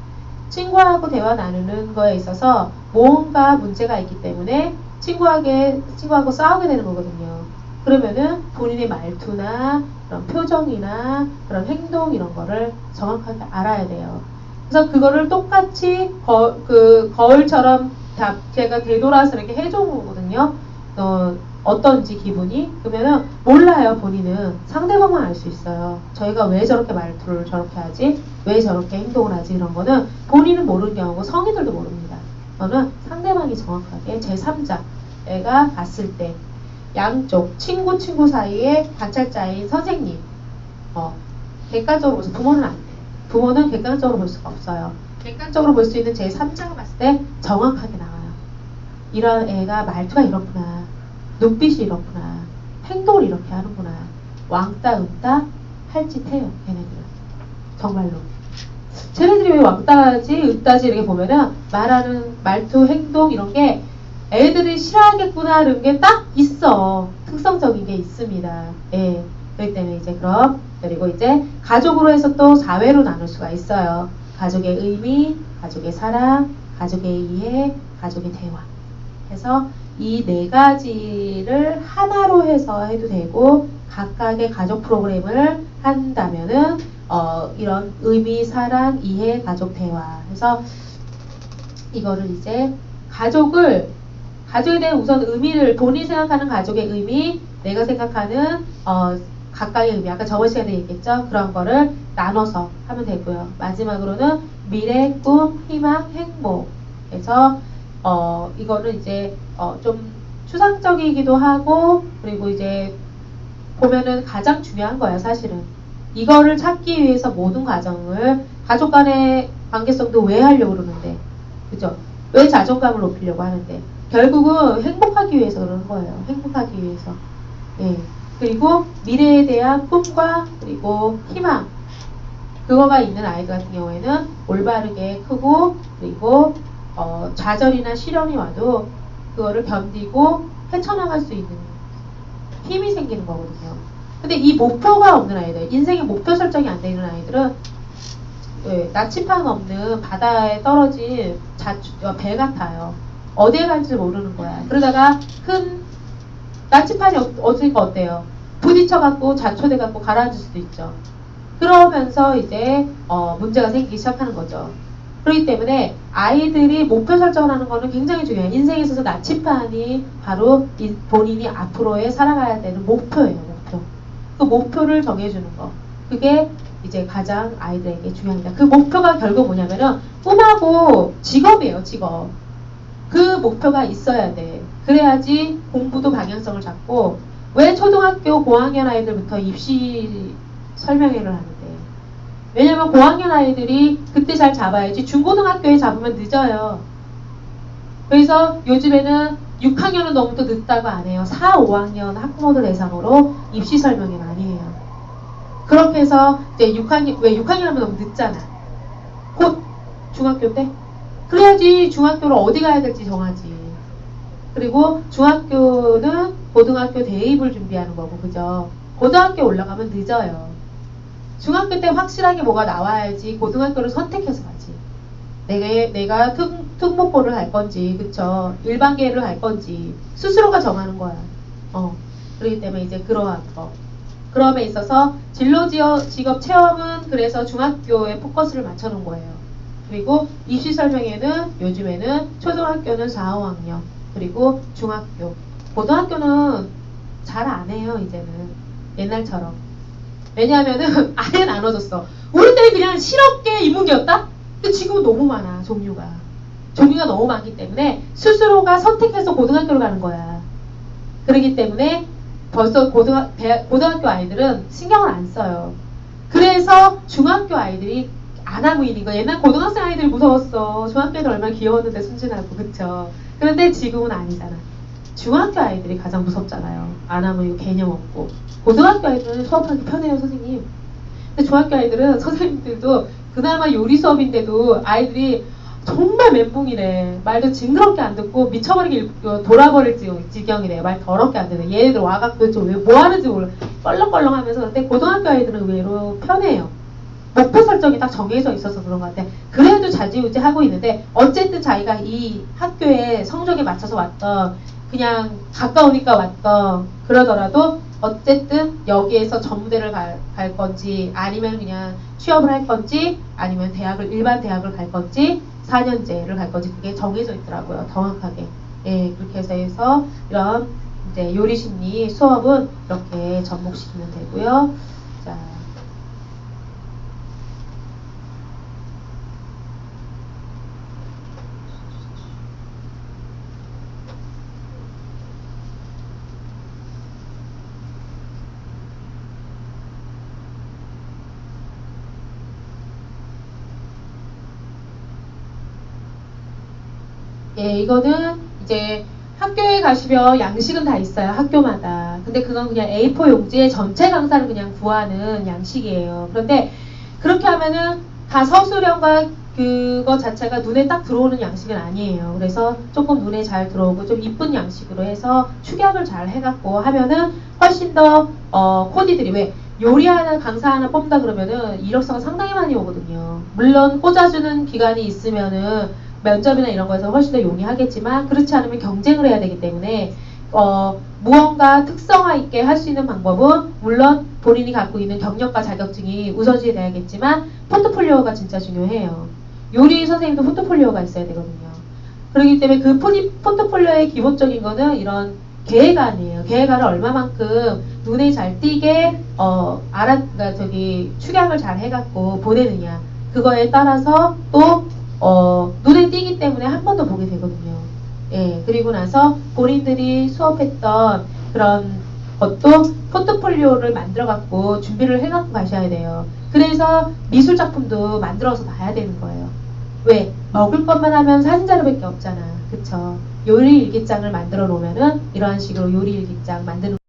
친구하고 대화 나누는 거에 있어서 뭔가 문제가 있기 때문에 친구하고 싸우게 되는 거거든요. 그러면은 본인의 말투나 그런 표정이나 그런 행동 이런 거를 정확하게 알아야 돼요. 그래서 그거를 똑같이 거울처럼 제가 되돌아서 이렇게 해준 거거든요. 어떤지 기분이. 그러면은 몰라요, 본인은. 상대방만 알 수 있어요. 저희가 왜 저렇게 말투를 저렇게 하지? 왜 저렇게 행동을 하지? 이런 거는 본인은 모르는 경우고 성인들도 모릅니다. 저는 상대방이 정확하게 제3자가 봤을 때 양쪽 친구 사이에 관찰자인 선생님 객관적으로 보세요. 부모는 안 돼. 부모는 객관적으로 볼 수가 없어요. 객관적으로 볼 수 있는 제3자가 봤을 때 정확하게 나와요. 이런 애가 말투가 이렇구나. 눈빛이 이렇구나. 행동을 이렇게 하는구나. 왕따, 은따, 할 짓 해요. 걔네들은. 정말로. 쟤네들이 왜 왕따지, 은따지 이렇게 보면은 말하는 말투, 행동 이런 게 애들이 싫어하겠구나 이런 게 딱 있어. 특성적인 게 있습니다. 예. 그렇기 때문에 이제 그리고 이제 가족으로 해서 또 4회로 나눌 수가 있어요. 가족의 의미, 가족의 사랑, 가족의 이해, 가족의 대화. 그래서 이 4가지를 하나로 해서 해도 되고 각각의 가족 프로그램을 한다면은 이런 의미, 사랑, 이해, 가족, 대화. 그래서 이거를 이제 가족에 대한 우선 의미를 본인이 생각하는 가족의 의미, 내가 생각하는 각각의 의미, 아까 저번 시간에 얘기했죠. 그런 거를 나눠서 하면 되고요. 마지막으로는 미래, 꿈, 희망, 행복. 그래서 이거는 이제 좀 추상적이기도 하고 그리고 이제 보면은 가장 중요한 거예요, 사실은. 이거를 찾기 위해서 모든 과정을 가족 간의 관계성도 왜 하려고 그러는데, 그죠? 왜 자존감을 높이려고 하는데 결국은 행복하기 위해서 그러는 거예요. 행복하기 위해서. 예. 그리고 미래에 대한 꿈과 그리고 희망, 그거가 있는 아이들 같은 경우에는 올바르게 크고 그리고 좌절이나 시련이 와도 그거를 견디고 헤쳐나갈 수 있는 힘이 생기는 거거든요. 근데 이 목표가 없는 아이들, 인생의 목표 설정이 안 되는 아이들은 나침반 없는 바다에 떨어진 배 같아요. 어디에 갈지 모르는 거야. 그러다가 큰 나침반이 없으니까 어때요? 부딪혀갖고 자초돼갖고 가라앉을 수도 있죠. 그러면서 이제 문제가 생기기 시작하는 거죠. 그렇기 때문에 아이들이 목표 설정을 하는 거는 굉장히 중요해요. 인생에 있어서 나침반이 바로 본인이 앞으로의 살아가야 되는 목표예요. 목표. 그 목표를 정해주는 거. 그게 이제 가장 아이들에게 중요합니다. 그 목표가 결국 뭐냐면은 꿈하고 직업이에요. 직업. 그 목표가 있어야 돼. 그래야지 공부도 방향성을 잡고. 왜 초등학교 고학년 아이들부터 입시 설명회를 하는데? 왜냐면 고학년 아이들이 그때 잘 잡아야지 중고등학교에 잡으면 늦어요. 그래서 요즘에는 6학년은 너무 또 늦다고 안 해요. 4, 5학년 학부모들 대상으로 입시 설명회 많이 해요. 그렇게 해서 이제 6학년, 왜 6학년 하면 너무 늦잖아. 곧 중학교 때? 그래야지 중학교를 어디 가야 될지 정하지. 그리고 중학교는 고등학교 대입을 준비하는 거고, 그죠? 고등학교 올라가면 늦어요. 중학교 때 확실하게 뭐가 나와야지 고등학교를 선택해서 가지. 내가 특목고를 갈 건지, 그쵸? 일반계를 갈 건지, 스스로가 정하는 거야. 그렇기 때문에 이제 그러한 거. 그럼에 있어서 진로 직업 체험은 그래서 중학교에 포커스를 맞춰놓은 거예요. 그리고 입시 설명회는 요즘에는 초등학교는 4, 5학년, 그리고 중학교, 고등학교는 잘 안 해요, 이제는. 옛날처럼. 왜냐하면은 아예 나눠졌어. 우리 때는 그냥 실업계 인문계였다? 근데 지금은 너무 많아, 종류가. 종류가 너무 많기 때문에 스스로가 선택해서 고등학교를 가는 거야. 그렇기 때문에 벌써 고등학교 아이들은 신경을 안 써요. 그래서 중학교 아이들이 안 하고 있는 거. 옛날 고등학생 아이들이 무서웠어. 중학교 애들 얼마나 귀여웠는데 순진하고, 그쵸? 그런데 지금은 아니잖아. 중학교 아이들이 가장 무섭잖아요. 안 하면 이거 개념 없고. 고등학교 아이들은 수업하기 편해요, 선생님. 근데 중학교 아이들은 선생님들도 그나마 요리 수업인데도 아이들이 정말 멘붕이래. 말도 징그럽게 안 듣고 미쳐버리게 돌아버릴 지경이래. 말 더럽게 안 듣네. 얘네들 와갖고 왜 뭐 하는지 몰라. 껄렁껄렁 하면서. 근데 고등학교 아이들은 의외로 편해요. 목표 설정이 딱 정해져 있어서 그런 것 같아. 그래도 자지우지 하고 있는데 어쨌든 자기가 이 학교에 성적에 맞춰서 왔던, 그냥 가까우니까 왔던 그러더라도 어쨌든 여기에서 전무대를 갈 건지, 아니면 그냥 취업을 할 건지, 아니면 일반 대학을 갈 건지, 4년제를 갈 건지, 그게 정해져 있더라고요. 정확하게. 예, 그렇게 해서 이런 이제 요리심리 수업은 이렇게 접목시키면 되고요. 자. 예, 이거는 이제 학교에 가시면 양식은 다 있어요. 학교마다. 근데 그건 그냥 A4 용지에 전체 강사를 그냥 구하는 양식이에요. 그런데 그렇게 하면은 다 서술형과 그거 자체가 눈에 딱 들어오는 양식은 아니에요. 그래서 조금 눈에 잘 들어오고 좀 이쁜 양식으로 해서 축약을 잘 해갖고 하면은 훨씬 더 코디들이, 왜 요리 하나 강사 하나 뽑는다 그러면은 이력서가 상당히 많이 오거든요. 물론 꽂아주는 기간이 있으면은 면접이나 이런 거에서 훨씬 더 용이하겠지만, 그렇지 않으면 경쟁을 해야 되기 때문에 무언가 특성화 있게 할 수 있는 방법은 물론 본인이 갖고 있는 경력과 자격증이 우선시 돼야겠지만 포트폴리오가 진짜 중요해요. 요리 선생님도 포트폴리오가 있어야 되거든요. 그렇기 때문에 그 포트폴리오의 기본적인 거는 이런 계획안이에요. 계획안을 얼마만큼 눈에 잘 띄게 그러니까 축약을 잘 해갖고 보내느냐, 그거에 따라서 또 눈에 띄기 때문에 한 번 더 보게 되거든요. 예, 그리고 나서 본인들이 수업했던 그런 것도 포트폴리오를 만들어갖고 준비를 해갖고 가셔야 돼요. 그래서 미술 작품도 만들어서 봐야 되는 거예요. 왜? 먹을 것만 하면 사진 자료밖에 없잖아. 그쵸? 요리 일기장을 만들어 놓으면은 이러한 식으로 요리 일기장 만드는